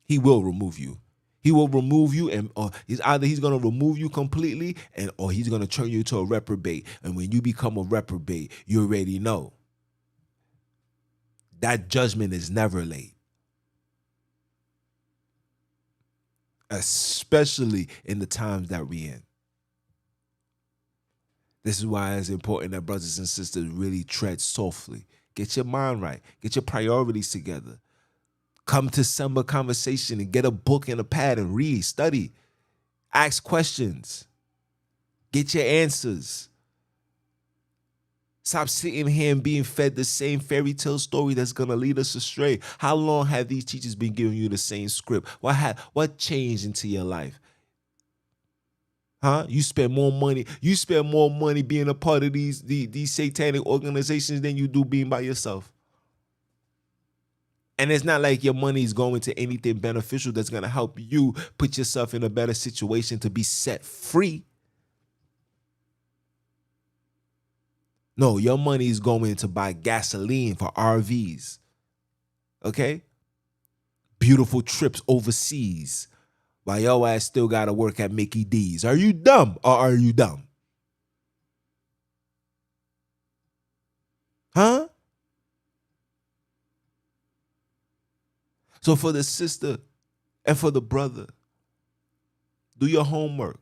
Speaker 1: He will remove you. He will remove you, and he's going to remove you completely, or he's going to turn you into a reprobate. And when you become a reprobate, you already know that judgment is never late, especially in the times that we're in. This is why it's important that brothers and sisters really tread softly. Get your mind right. Get your priorities together. Come to summer conversation and get a book and a pad and read, study, ask questions, get your answers. Stop sitting here and being fed the same fairy tale story that's going to lead us astray. How long have these teachers been giving you the same script? What changed into your life? Huh? You spend more money being a part of these satanic organizations than you do being by yourself. And it's not like your money is going to anything beneficial that's going to help you put yourself in a better situation to be set free. No, your money is going to buy gasoline for RVs. Okay? Beautiful trips overseas while your ass still got to work at Mickey D's. Are you dumb or are you dumb? Huh? So for the sister and for the brother, do your homework.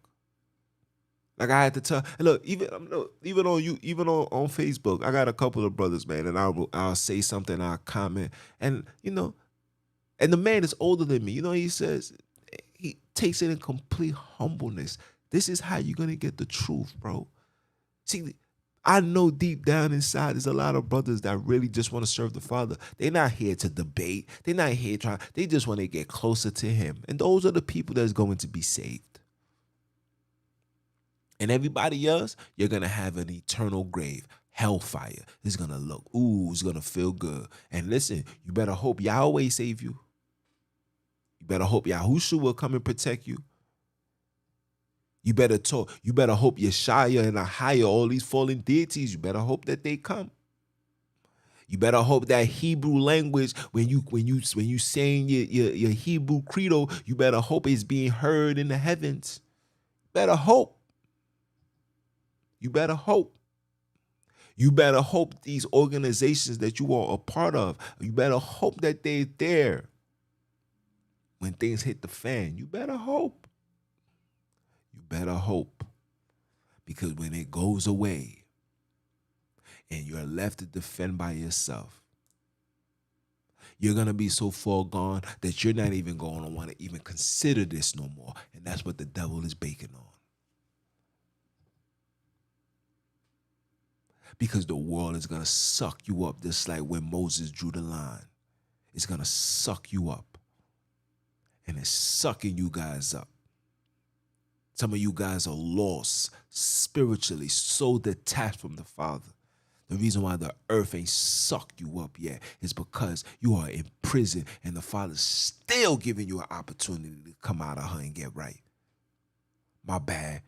Speaker 1: Like I had to tell, and look, even on you, even on Facebook, I got a couple of brothers, man, and I'll say something, I'll comment, and and the man is older than me. He says he takes it in complete humbleness. This is how you're gonna get the truth, bro. See, I know deep down inside there's a lot of brothers that really just want to serve the Father. They're not here to debate. They're not here trying. They just want to get closer to Him, and those are the people that's going to be saved. And everybody else, you're going to have an eternal grave. Hellfire. It's going to look, it's going to feel good. And listen, you better hope Yahweh save you. You better hope Yahushua will come and protect you. You better hope Yeshaya and Ahaya, all these fallen deities, you better hope that they come. You better hope that Hebrew language, when you saying your Hebrew credo, you better hope it's being heard in the heavens. Better hope. You better hope. You better hope these organizations that you are a part of, you better hope that they're there when things hit the fan. You better hope. You better hope. Because when it goes away and you're left to defend by yourself, you're going to be so far gone that you're not even going to want to even consider this no more. And that's what the devil is baking on. Because the world is going to suck you up just like when Moses drew the line. It's going to suck you up. And it's sucking you guys up. Some of you guys are lost spiritually, so detached from the Father. The reason why the earth ain't sucked you up yet is because you are in prison and the Father's still giving you an opportunity to come out of her and get right. My bad.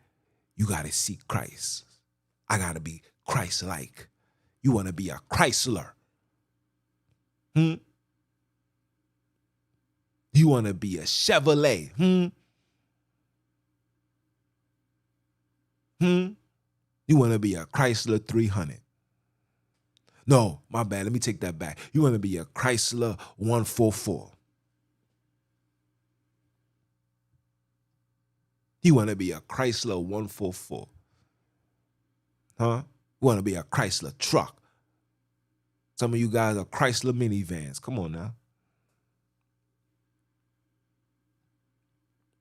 Speaker 1: You got to seek Christ. I got to be Christ-like. You want to be a Chrysler. You want to be a Chevrolet. You want to be a Chrysler 300. No, my bad. Let me take that back. You want to be a Chrysler 144. You want to be a Chrysler 144. Huh? You want to be a Chrysler truck. Some of you guys are Chrysler minivans. Come on now.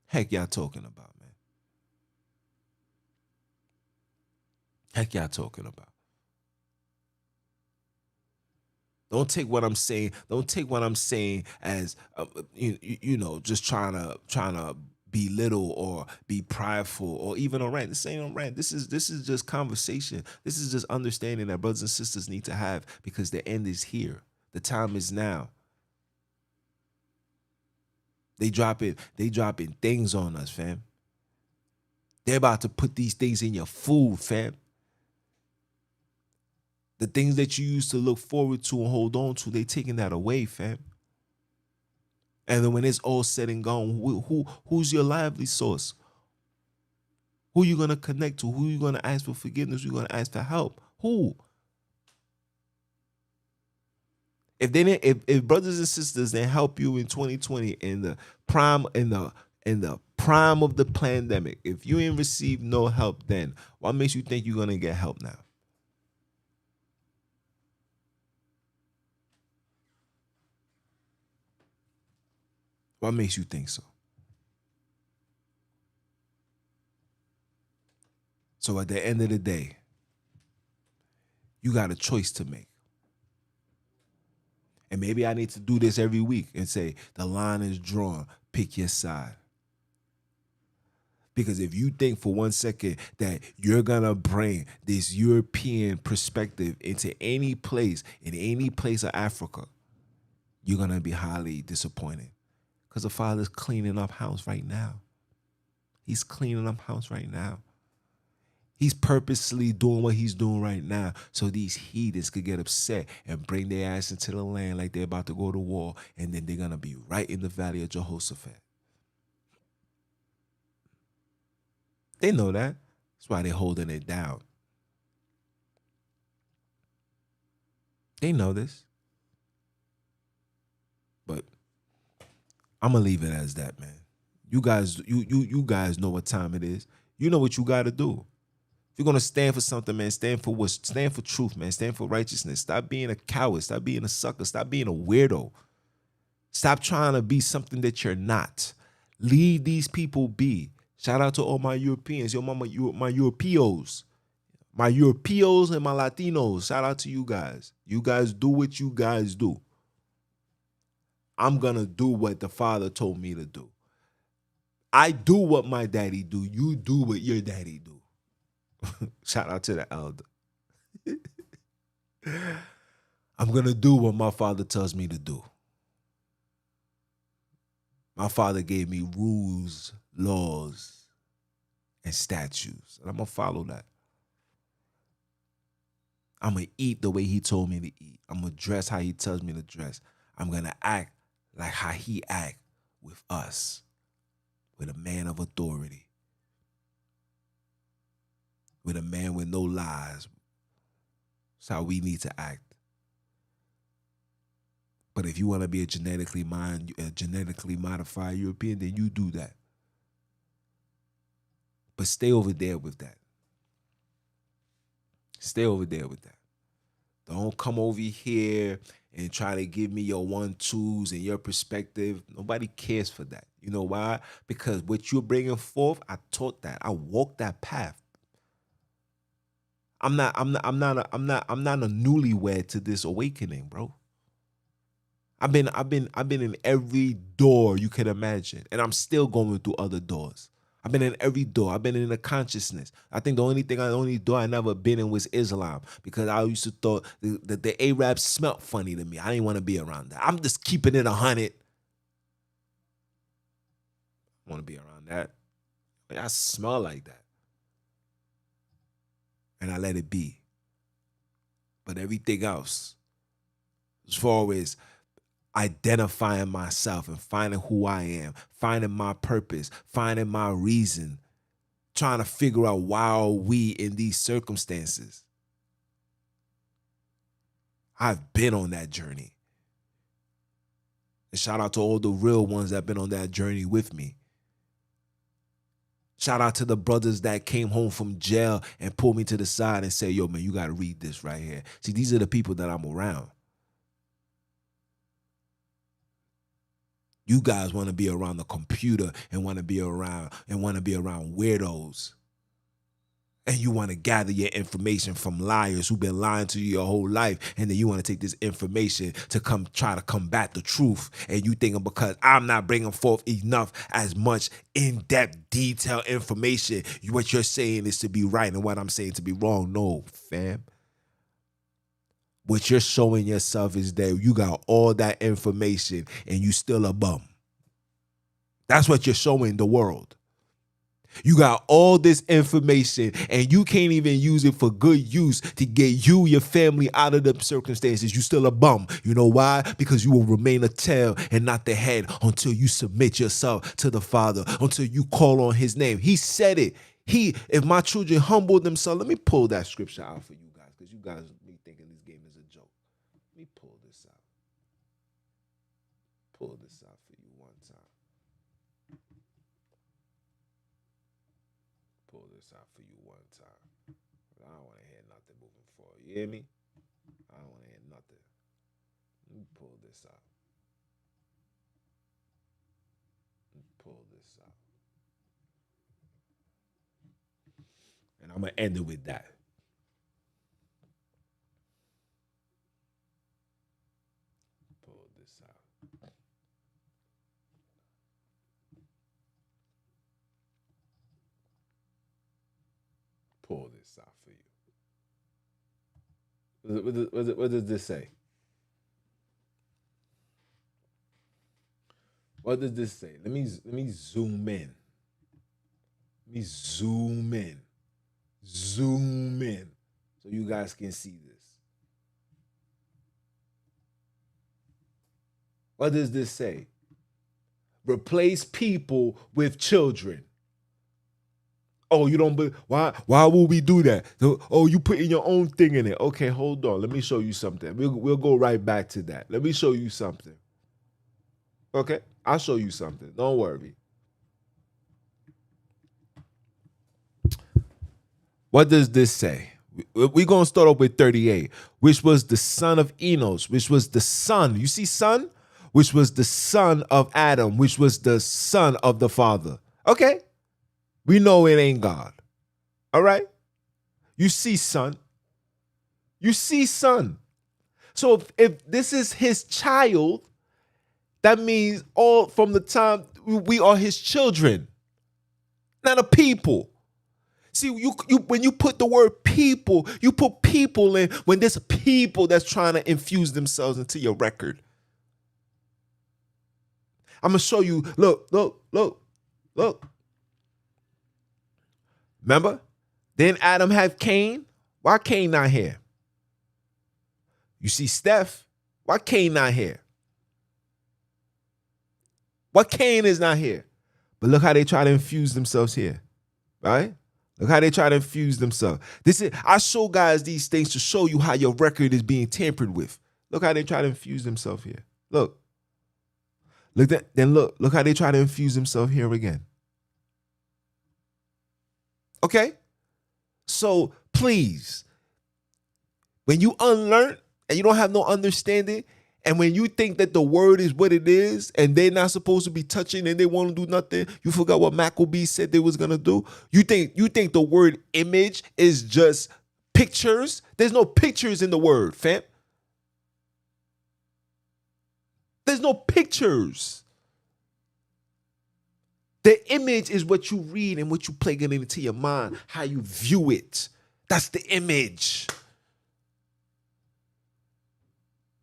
Speaker 1: Heck y'all talking about, man? Heck y'all talking about? Don't take what I'm saying. Don't take what I'm saying as just trying to belittle or be prideful or even on rant. This ain't on rant. This is just conversation. This is just understanding that brothers and sisters need to have because the end is here. The time is now. They dropping things on us, fam. They're about to put these things in your food, fam. The things that you used to look forward to and hold on to, they taking that away, fam. And then when it's all said and gone, who's your lively source? Who you gonna connect to? Who you gonna ask for forgiveness? Who you gonna ask for help? Who? If brothers and sisters didn't help you in 2020 in the prime of the pandemic, if you ain't received no help then, what makes you think you're gonna get help now? What makes you think so? So at the end of the day, you got a choice to make. And maybe I need to do this every week and say, the line is drawn, pick your side. Because if you think for 1 second that you're going to bring this European perspective into any place, in any place of Africa, you're going to be highly disappointed. Because the Father's cleaning up house right now. He's cleaning up house right now. He's purposely doing what he's doing right now so these heathens could get upset and bring their ass into the land like they're about to go to war, and then they're going to be right in the valley of Jehoshaphat. They know that. That's why they're holding it down. They know this. But I'm gonna leave it as that, man. You guys know what time it is. You know what you gotta do. If you're gonna stand for something, man, stand for truth, man. Stand for righteousness. Stop being a coward. Stop being a sucker. Stop being a weirdo. Stop trying to be something that you're not. Leave these people be. Shout out to all my Europeans, my Europeos. My Europeos and my Latinos. Shout out to you guys. You guys do what you guys do. I'm gonna do what the Father told me to do. I do what my daddy do. You do what your daddy do. Shout out to the elder. I'm gonna do what my father tells me to do. My father gave me rules, laws, and statutes, and I'm gonna follow that. I'm gonna eat the way he told me to eat. I'm gonna dress how he tells me to dress. I'm gonna act like how he act with us, with a man of authority, with a man with no lies. That's how we need to act. But if you want to be a genetically modified European, then you do that. But stay over there with that. Stay over there with that. Don't come over here and try to give me your 1-2s and your perspective. Nobody cares for that. You know why? Because what you're bringing forth, I taught that. I walked that path. I'm not a newlywed to this awakening, bro. I've been in every door you can imagine, and I'm still going through other doors. I've been in every door. I've been in the consciousness. I think the only door I never been in was Islam, because I used to thought that the Arabs smelt funny to me. I didn't want to be around that. I'm just keeping it 100. I want to be around that. I smell like that, and I let it be. But everything else, as far as identifying myself and finding who I am, finding my purpose, finding my reason, trying to figure out why are we in these circumstances. I've been on that journey. And shout out to all the real ones that have been on that journey with me. Shout out to the brothers that came home from jail and pulled me to the side and said, yo, man, you got to read this right here. See, these are the people that I'm around. You guys want to be around the computer and want to be around weirdos. And you want to gather your information from liars who've been lying to you your whole life. And then you want to take this information to try to combat the truth. And you thinking because I'm not bringing forth enough as much in-depth, detailed information, what you're saying is to be right and what I'm saying to be wrong. No, fam. What you're showing yourself is that you got all that information and you still a bum. That's what you're showing the world. You got all this information and you can't even use it for good use to get you, your family out of the circumstances. You still a bum. You know why? Because you will remain a tail and not the head until you submit yourself to the Father, until you call on his name. He said it. If my children humble themselves, let me pull that scripture out for you guys, because you guys be thinking this game is a joke. Let me pull this out. Pull this out for you one time. Pull this out for you one time. I don't want to hear nothing moving forward. You hear me? I don't want to hear nothing. Let me pull this out. Let me pull this out. And I'm going to end it with that. Pull this out. Pull this out for you. What does this say? What does this say? Let me zoom in. Let me zoom in. Zoom in so you guys can see this. What does this say? Replace people with children. Oh, you don't believe? Why will we do that? Oh, you put in your own thing in it. Okay, hold on. Let me show you something. We'll go right back to that. Let me show you something. Okay? I'll show you something. Don't worry. What does this say? We're going to start off with 38, which was the son of Enos, which was the son. You see son? Which was the son of Adam, which was the son of the father. Okay? We know it ain't God. All right? You see son. You see son. So if this is his child, that means all from the time we are his children, not a people. See, you when you put the word people, you put people in when there's people that's trying to infuse themselves into your record. I'm gonna show you. Look. Remember? Then Adam had Cain. Why Cain not here? You see Steph. Why Cain not here? Why Cain is not here? But look how they try to infuse themselves here, right? Look how they try to infuse themselves. I show guys these things to show you how your record is being tampered with. Look how they try to infuse themselves here. Look how they try to infuse themselves here again. Okay? So please, when you unlearn and you don't have no understanding, and when you think that the word is what it is and they're not supposed to be touching and they want to do nothing, you forgot what Maccabee said they was going to do? You think the word image is just pictures? There's no pictures in the word, fam. There's no pictures. The image is what you read and what you plug it into your mind, how you view it. That's the image.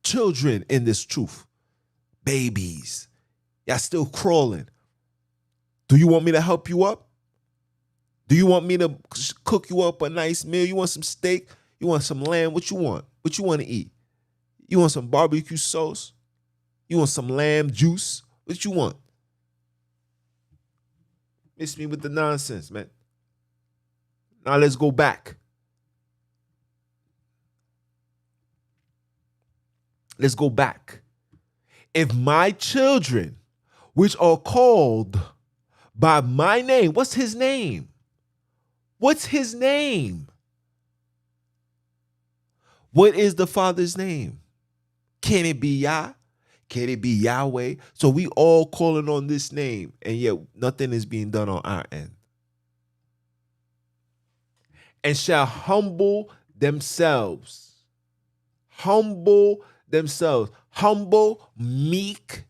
Speaker 1: Children in this truth, babies, y'all still crawling. Do you want me to help you up? Do you want me to cook you up a nice meal? You want some steak? You want some lamb? What you want? What you want to eat? You want some barbecue sauce? You want some lamb juice? What you want? Miss me with the nonsense, man. Now let's go back. Let's go back. If my children, which are called by my name, what's his name? What's his name? What is the Father's name? Can it be Yah? Can it be Yahweh? So we all calling on this name, and yet nothing is being done on our end. And shall humble themselves. Humble themselves. Humble, meek,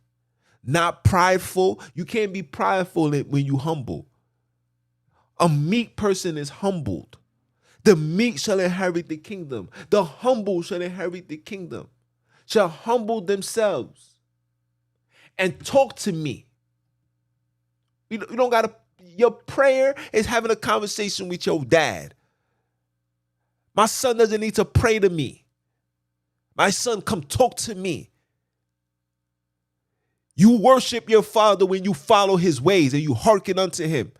Speaker 1: not prideful. You can't be prideful when you humble. A meek person is humbled. The meek shall inherit the kingdom. The humble shall inherit the kingdom. Shall humble themselves and talk to me. You don't gotta. Your prayer is having a conversation with your dad. My son doesn't need to pray to me. My son, come talk to me. You worship your father when you follow his ways and you hearken unto him.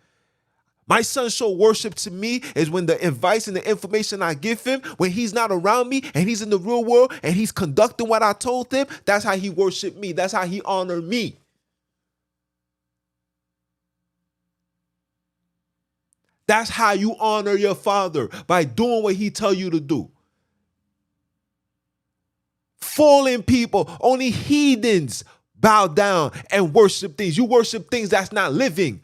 Speaker 1: My son show worship to me is when the advice and the information I give him, when he's not around me and he's in the real world and he's conducting what I told him, that's how he worship me. That's how he honor me. That's how you honor your father, by doing what he tell you to do. Fallen people, only heathens bow down and worship things. You worship things that's not living.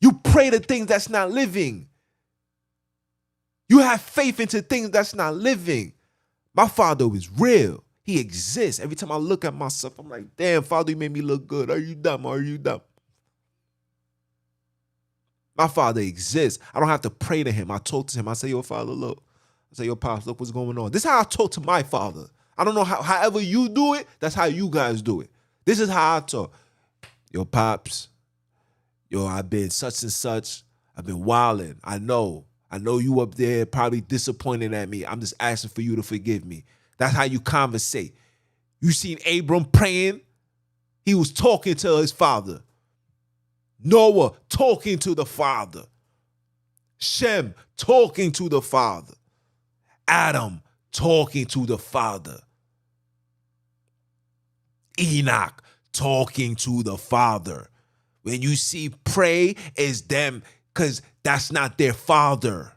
Speaker 1: You pray to things that's not living. You have faith into things that's not living. My father is real. He exists. Every time I look at myself, I'm like, damn, Father, you made me look good. Are you dumb? Are you dumb? My father exists. I don't have to pray to him. I talk to him. I say, yo, Father, look. I say, yo, Pops, look what's going on. This is how I talk to my father. I don't know however you do it, that's how you guys do it. This is how I talk. Yo, Pops, yo, I've been such and such. I've been wilding. I know you up there probably disappointed at me. I'm just asking for you to forgive me. That's how you conversate. You seen Abram praying? He was talking to his father. Noah talking to the father. Shem talking to the father. Adam talking to the father. Enoch talking to the Father. When you see pray, is them, because that's not their Father.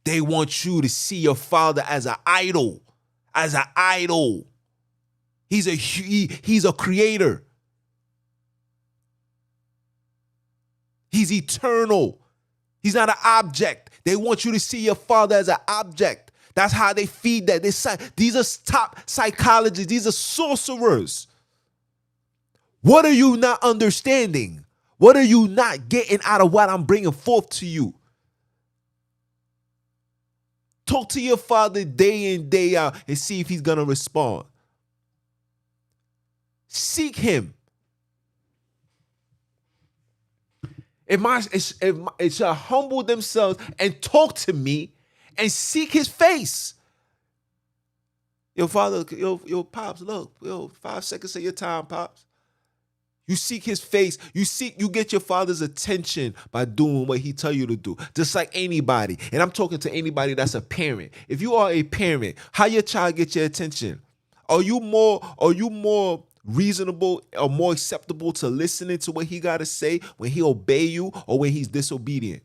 Speaker 1: They want you to see your Father as an idol, as an idol. He's a creator. He's eternal. He's not an object. They want you to see your Father as an object. That's how they feed that. These are top psychologists. These are sorcerers. What are you not understanding? What are you not getting out of what I'm bringing forth to you? Talk to your Father day in, day out, and see if he's going to respond. Seek him. It shall humble themselves and talk to me and seek his face. Yo, Father, yo, Pops, look, 5 seconds of your time, Pops. You seek his face. You get your Father's attention by doing what he tell you to do. Just like anybody. And I'm talking to anybody that's a parent. If you are a parent, how your child get your attention? Are you more reasonable or more acceptable to listening to what he got to say when he obey you or when he's disobedient?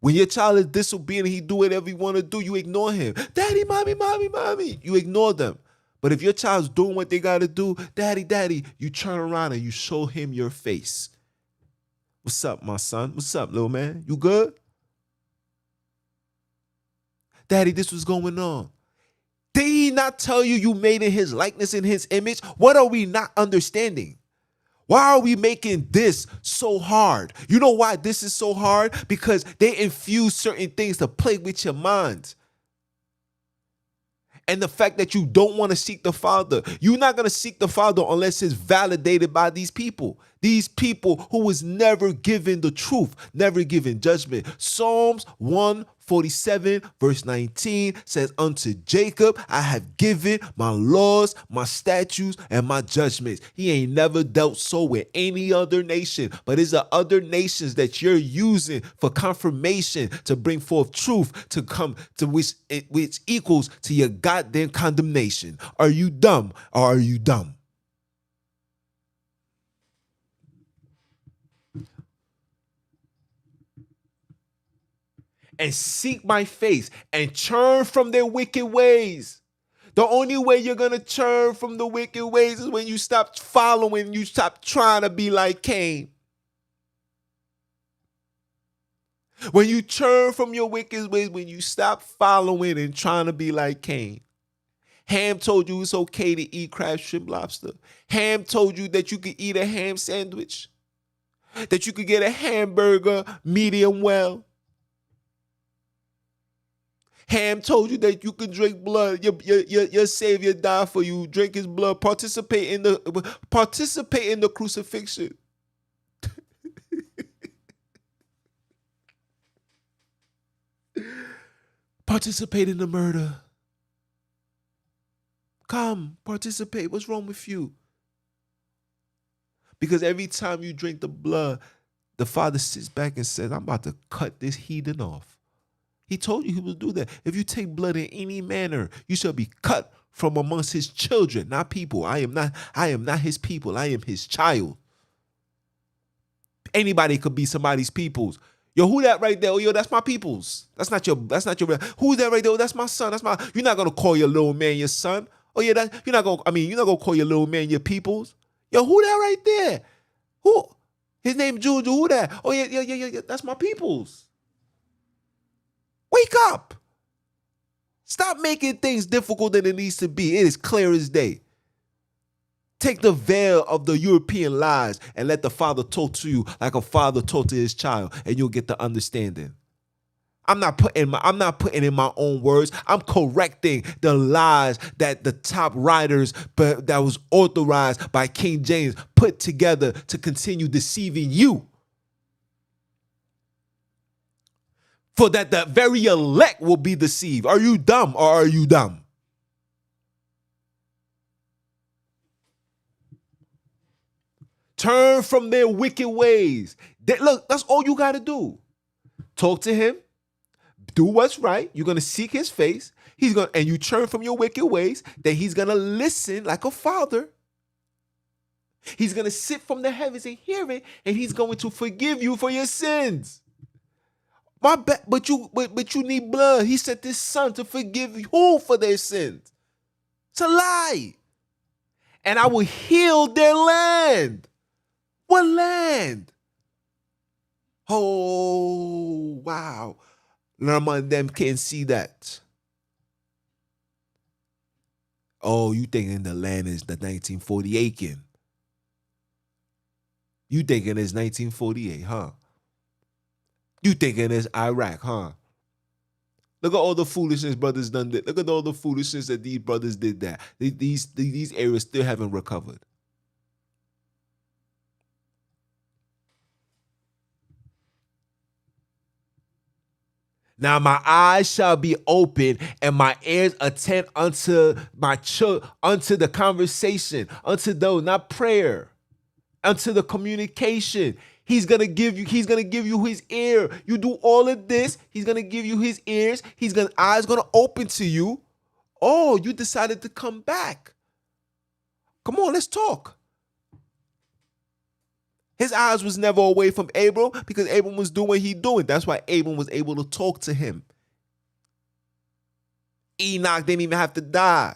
Speaker 1: When your child is disobedient, he do whatever he want to do, you ignore him. Daddy, mommy, mommy, mommy. You ignore them. But if your child's doing what they got to do, daddy, daddy, you turn around and you show him your face. What's up, my son? What's up, little man? You good? Daddy, this was going on. Did he not tell you you made in his likeness, in his image? What are we not understanding? Why are we making this so hard? You know why this is so hard? Because they infuse certain things to play with your mind. And the fact that you don't want to seek the Father, you're not going to seek the Father unless it's validated by these people. These people who was never given the truth, never given judgment. Psalms 147 verse 19 says, unto Jacob I have given my laws, my statutes, and my judgments. He ain't never dealt so with any other nation, but it's the other nations that you're using for confirmation to bring forth truth to come to which equals to your goddamn condemnation. Are you dumb or are you dumb? And seek my face and turn from their wicked ways. The only way you're going to turn from the wicked ways is when you stop following, you stop trying to be like Cain. When you turn from your wicked ways, when you stop following and trying to be like Cain. Ham told you it's okay to eat crab, shrimp, lobster. Ham told you that you could eat a ham sandwich, that you could get a hamburger medium well. Ham told you that you can drink blood. Your Savior died for you. Drink his blood. Participate in the crucifixion. Participate in the murder. Come, participate. What's wrong with you? Because every time you drink the blood, the Father sits back and says, I'm about to cut this heathen off. He told you he will do that. If you take blood in any manner, you shall be cut from amongst his children, not people. I am not his people. I am his child. Anybody could be somebody's peoples. Yo, who that right there? Oh, yo, that's my peoples. That's not your. Who's that right there? Oh, that's my son. You're not gonna call your little man your son. Oh yeah, you're not gonna call your little man your peoples. Yo, who that right there? Who? His name Juju. Who that? Oh yeah. That's my peoples. Wake up. Stop making things difficult than it needs to be. It is clear as day. Take the veil of the European lies and let the Father talk to you like a father talk to his child, and you'll get the understanding. I'm not putting in my own words. I'm correcting the lies that the top writers that was authorized by King James put together to continue deceiving you. For that the very elect will be deceived. Are you dumb or are you dumb? Turn from their wicked ways. Look, that's all you got to do. Talk to him. Do what's right. You're going to seek his face. and you turn from your wicked ways, then he's gonna listen like a father. He's gonna sit from the heavens and hear it, and he's going to forgive you for your sins. My bad, but you need blood. He sent his son to forgive you for their sins. It's a lie. And I will heal their land. What land? Oh, wow. None of them can see that. Oh, you thinking the land is the 1948 kin. You thinking it's 1948, huh? You thinking it's Iraq, huh? Look at all the foolishness brothers done did. Look at all the foolishness that these brothers did that. These areas still haven't recovered. Now my eyes shall be open and my ears attend unto unto the conversation, unto those, not prayer, unto the communication. He's gonna give you his ear. You do all of this, he's gonna give you his ears, eyes gonna open to you. Oh, you decided to come back. Come on, let's talk. His eyes was never away from Abram because Abram was doing what he doing. That's why Abram was able to talk to him. Enoch didn't even have to die.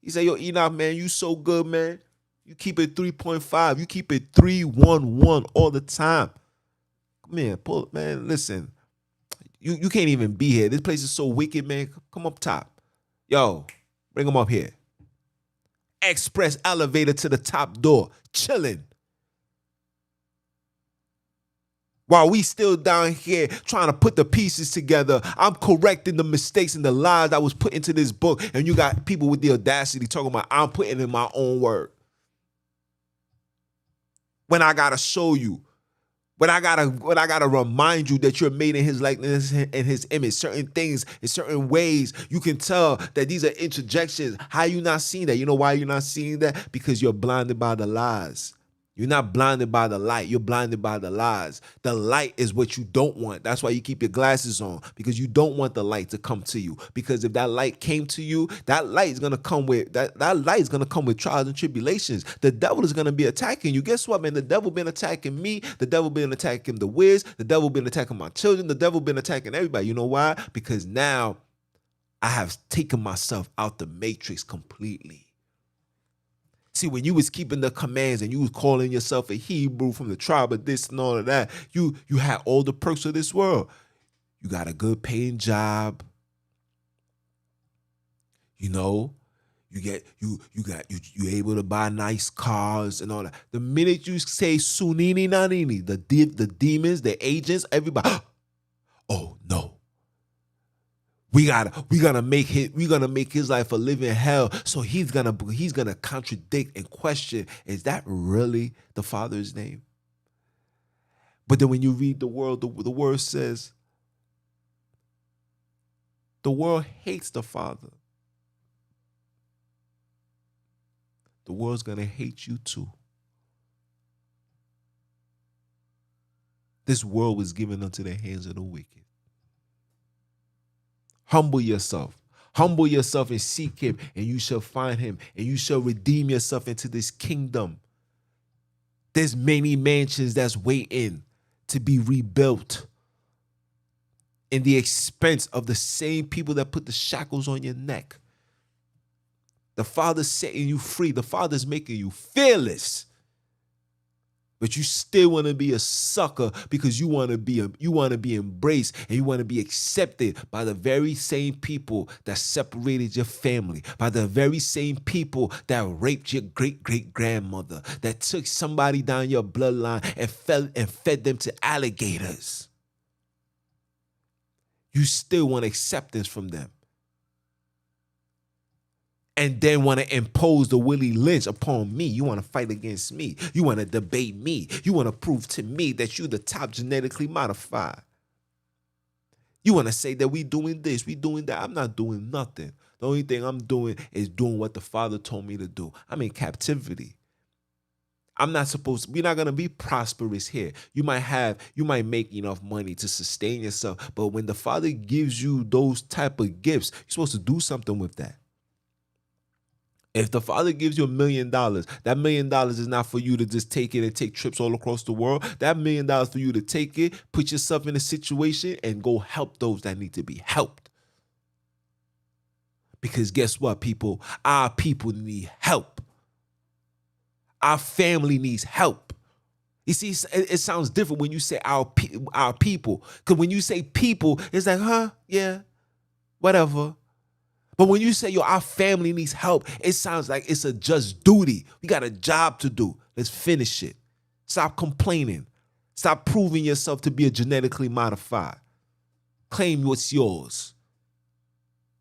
Speaker 1: He said, yo, Enoch, man, you so good, man. You keep it 3.5. You keep it 311 all the time. Come here, man, listen. You can't even be here. This place is so wicked, man. Come up top. Yo, bring him up here. Express elevator to the top door. Chilling. While we still down here trying to put the pieces together, I'm correcting the mistakes and the lies I was put into this book. And you got people with the audacity talking about I'm putting in my own word. When I gotta show you, when I gotta remind you that you're made in his likeness and his image. Certain things in certain ways, you can tell that these are interjections. How you not seeing that? You know why you're not seeing that? Because you're blinded by the lies. You're not blinded by the light. You're blinded by the lies. The light is what you don't want. That's why you keep your glasses on, because you don't want the light to come to you. Because if that light came to you, that light is gonna come with that light is gonna come with trials and tribulations. The devil is gonna be attacking you. Guess what, man? The devil been attacking me. The devil been attacking the Wiz. The devil been attacking my children. The devil been attacking everybody. You know why? Because now I have taken myself out the matrix completely. See, when you was keeping the commands and you was calling yourself a Hebrew from the tribe of this and all of that, you had all the perks of this world. You got a good paying job. You know, you able to buy nice cars and all that. The minute you say Sunini Nanini, the demons, the agents, everybody, oh no. We're gonna make his life a living hell. So he's gonna contradict and question, is that really the Father's name? But then when you read the word says the world hates the Father. The world's gonna hate you too. This world was given unto the hands of the wicked. Humble yourself. Humble yourself and seek him, and you shall find him, and you shall redeem yourself into this kingdom. There's many mansions that's waiting to be rebuilt in the expense of the same people that put the shackles on your neck. The Father's setting you free. The Father's making you fearless. But you still want to be a sucker because you want to be embraced and you want to be accepted by the very same people that separated your family, by the very same people that raped your great-great-grandmother, that took somebody down your bloodline and fed them to alligators. You still want acceptance from them. And then want to impose the Willie Lynch upon me. You want to fight against me. You want to debate me. You want to prove to me that you're the top genetically modified. You want to say that we doing this, we doing that. I'm not doing nothing. The only thing I'm doing is doing what the Father told me to do. I'm in captivity. We're not gonna be prosperous here. You might make enough money to sustain yourself, but when the Father gives you those type of gifts, you're supposed to do something with that. If the Father gives you $1,000,000, that $1,000,000 is not for you to just take it and take trips all across the world. That $1,000,000 for you to take it, put yourself in a situation, and go help those that need to be helped. Because guess what, people? Our people need help. Our family needs help. You see, it sounds different when you say our people. Because when you say people, it's like, huh, yeah, whatever. But when you say, yo, our family needs help, it sounds like it's a just duty. We got a job to do. Let's finish it. Stop complaining. Stop proving yourself to be a genetically modified. Claim what's yours.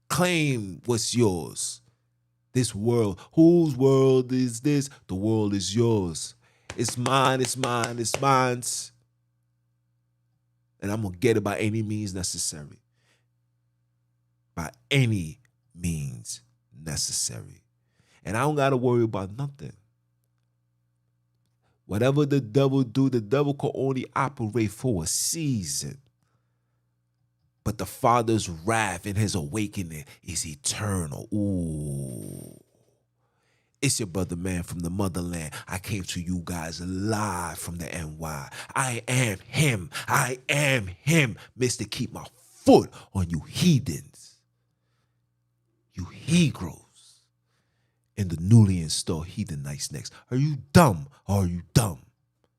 Speaker 1: Claim what's yours. This world, whose world is this? The world is yours. It's mine, it's mine, it's mine. And I'm going to get it by any means necessary. By any means necessary. And I don't got to worry about nothing. Whatever the devil do, the devil can only operate for a season. But the Father's wrath and his awakening is eternal. Ooh. It's your brother, man, from the motherland. I came to you guys live from the NY. I am him. I am him. Mr. Keep my foot on you heathens. You Hebrews. And the newly installed heathenites next. Are you dumb or are you dumb?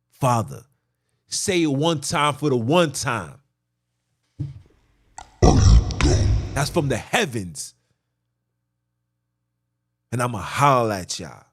Speaker 1: Father, say it one time for the one time. That's from the heavens. And I'ma holler at y'all.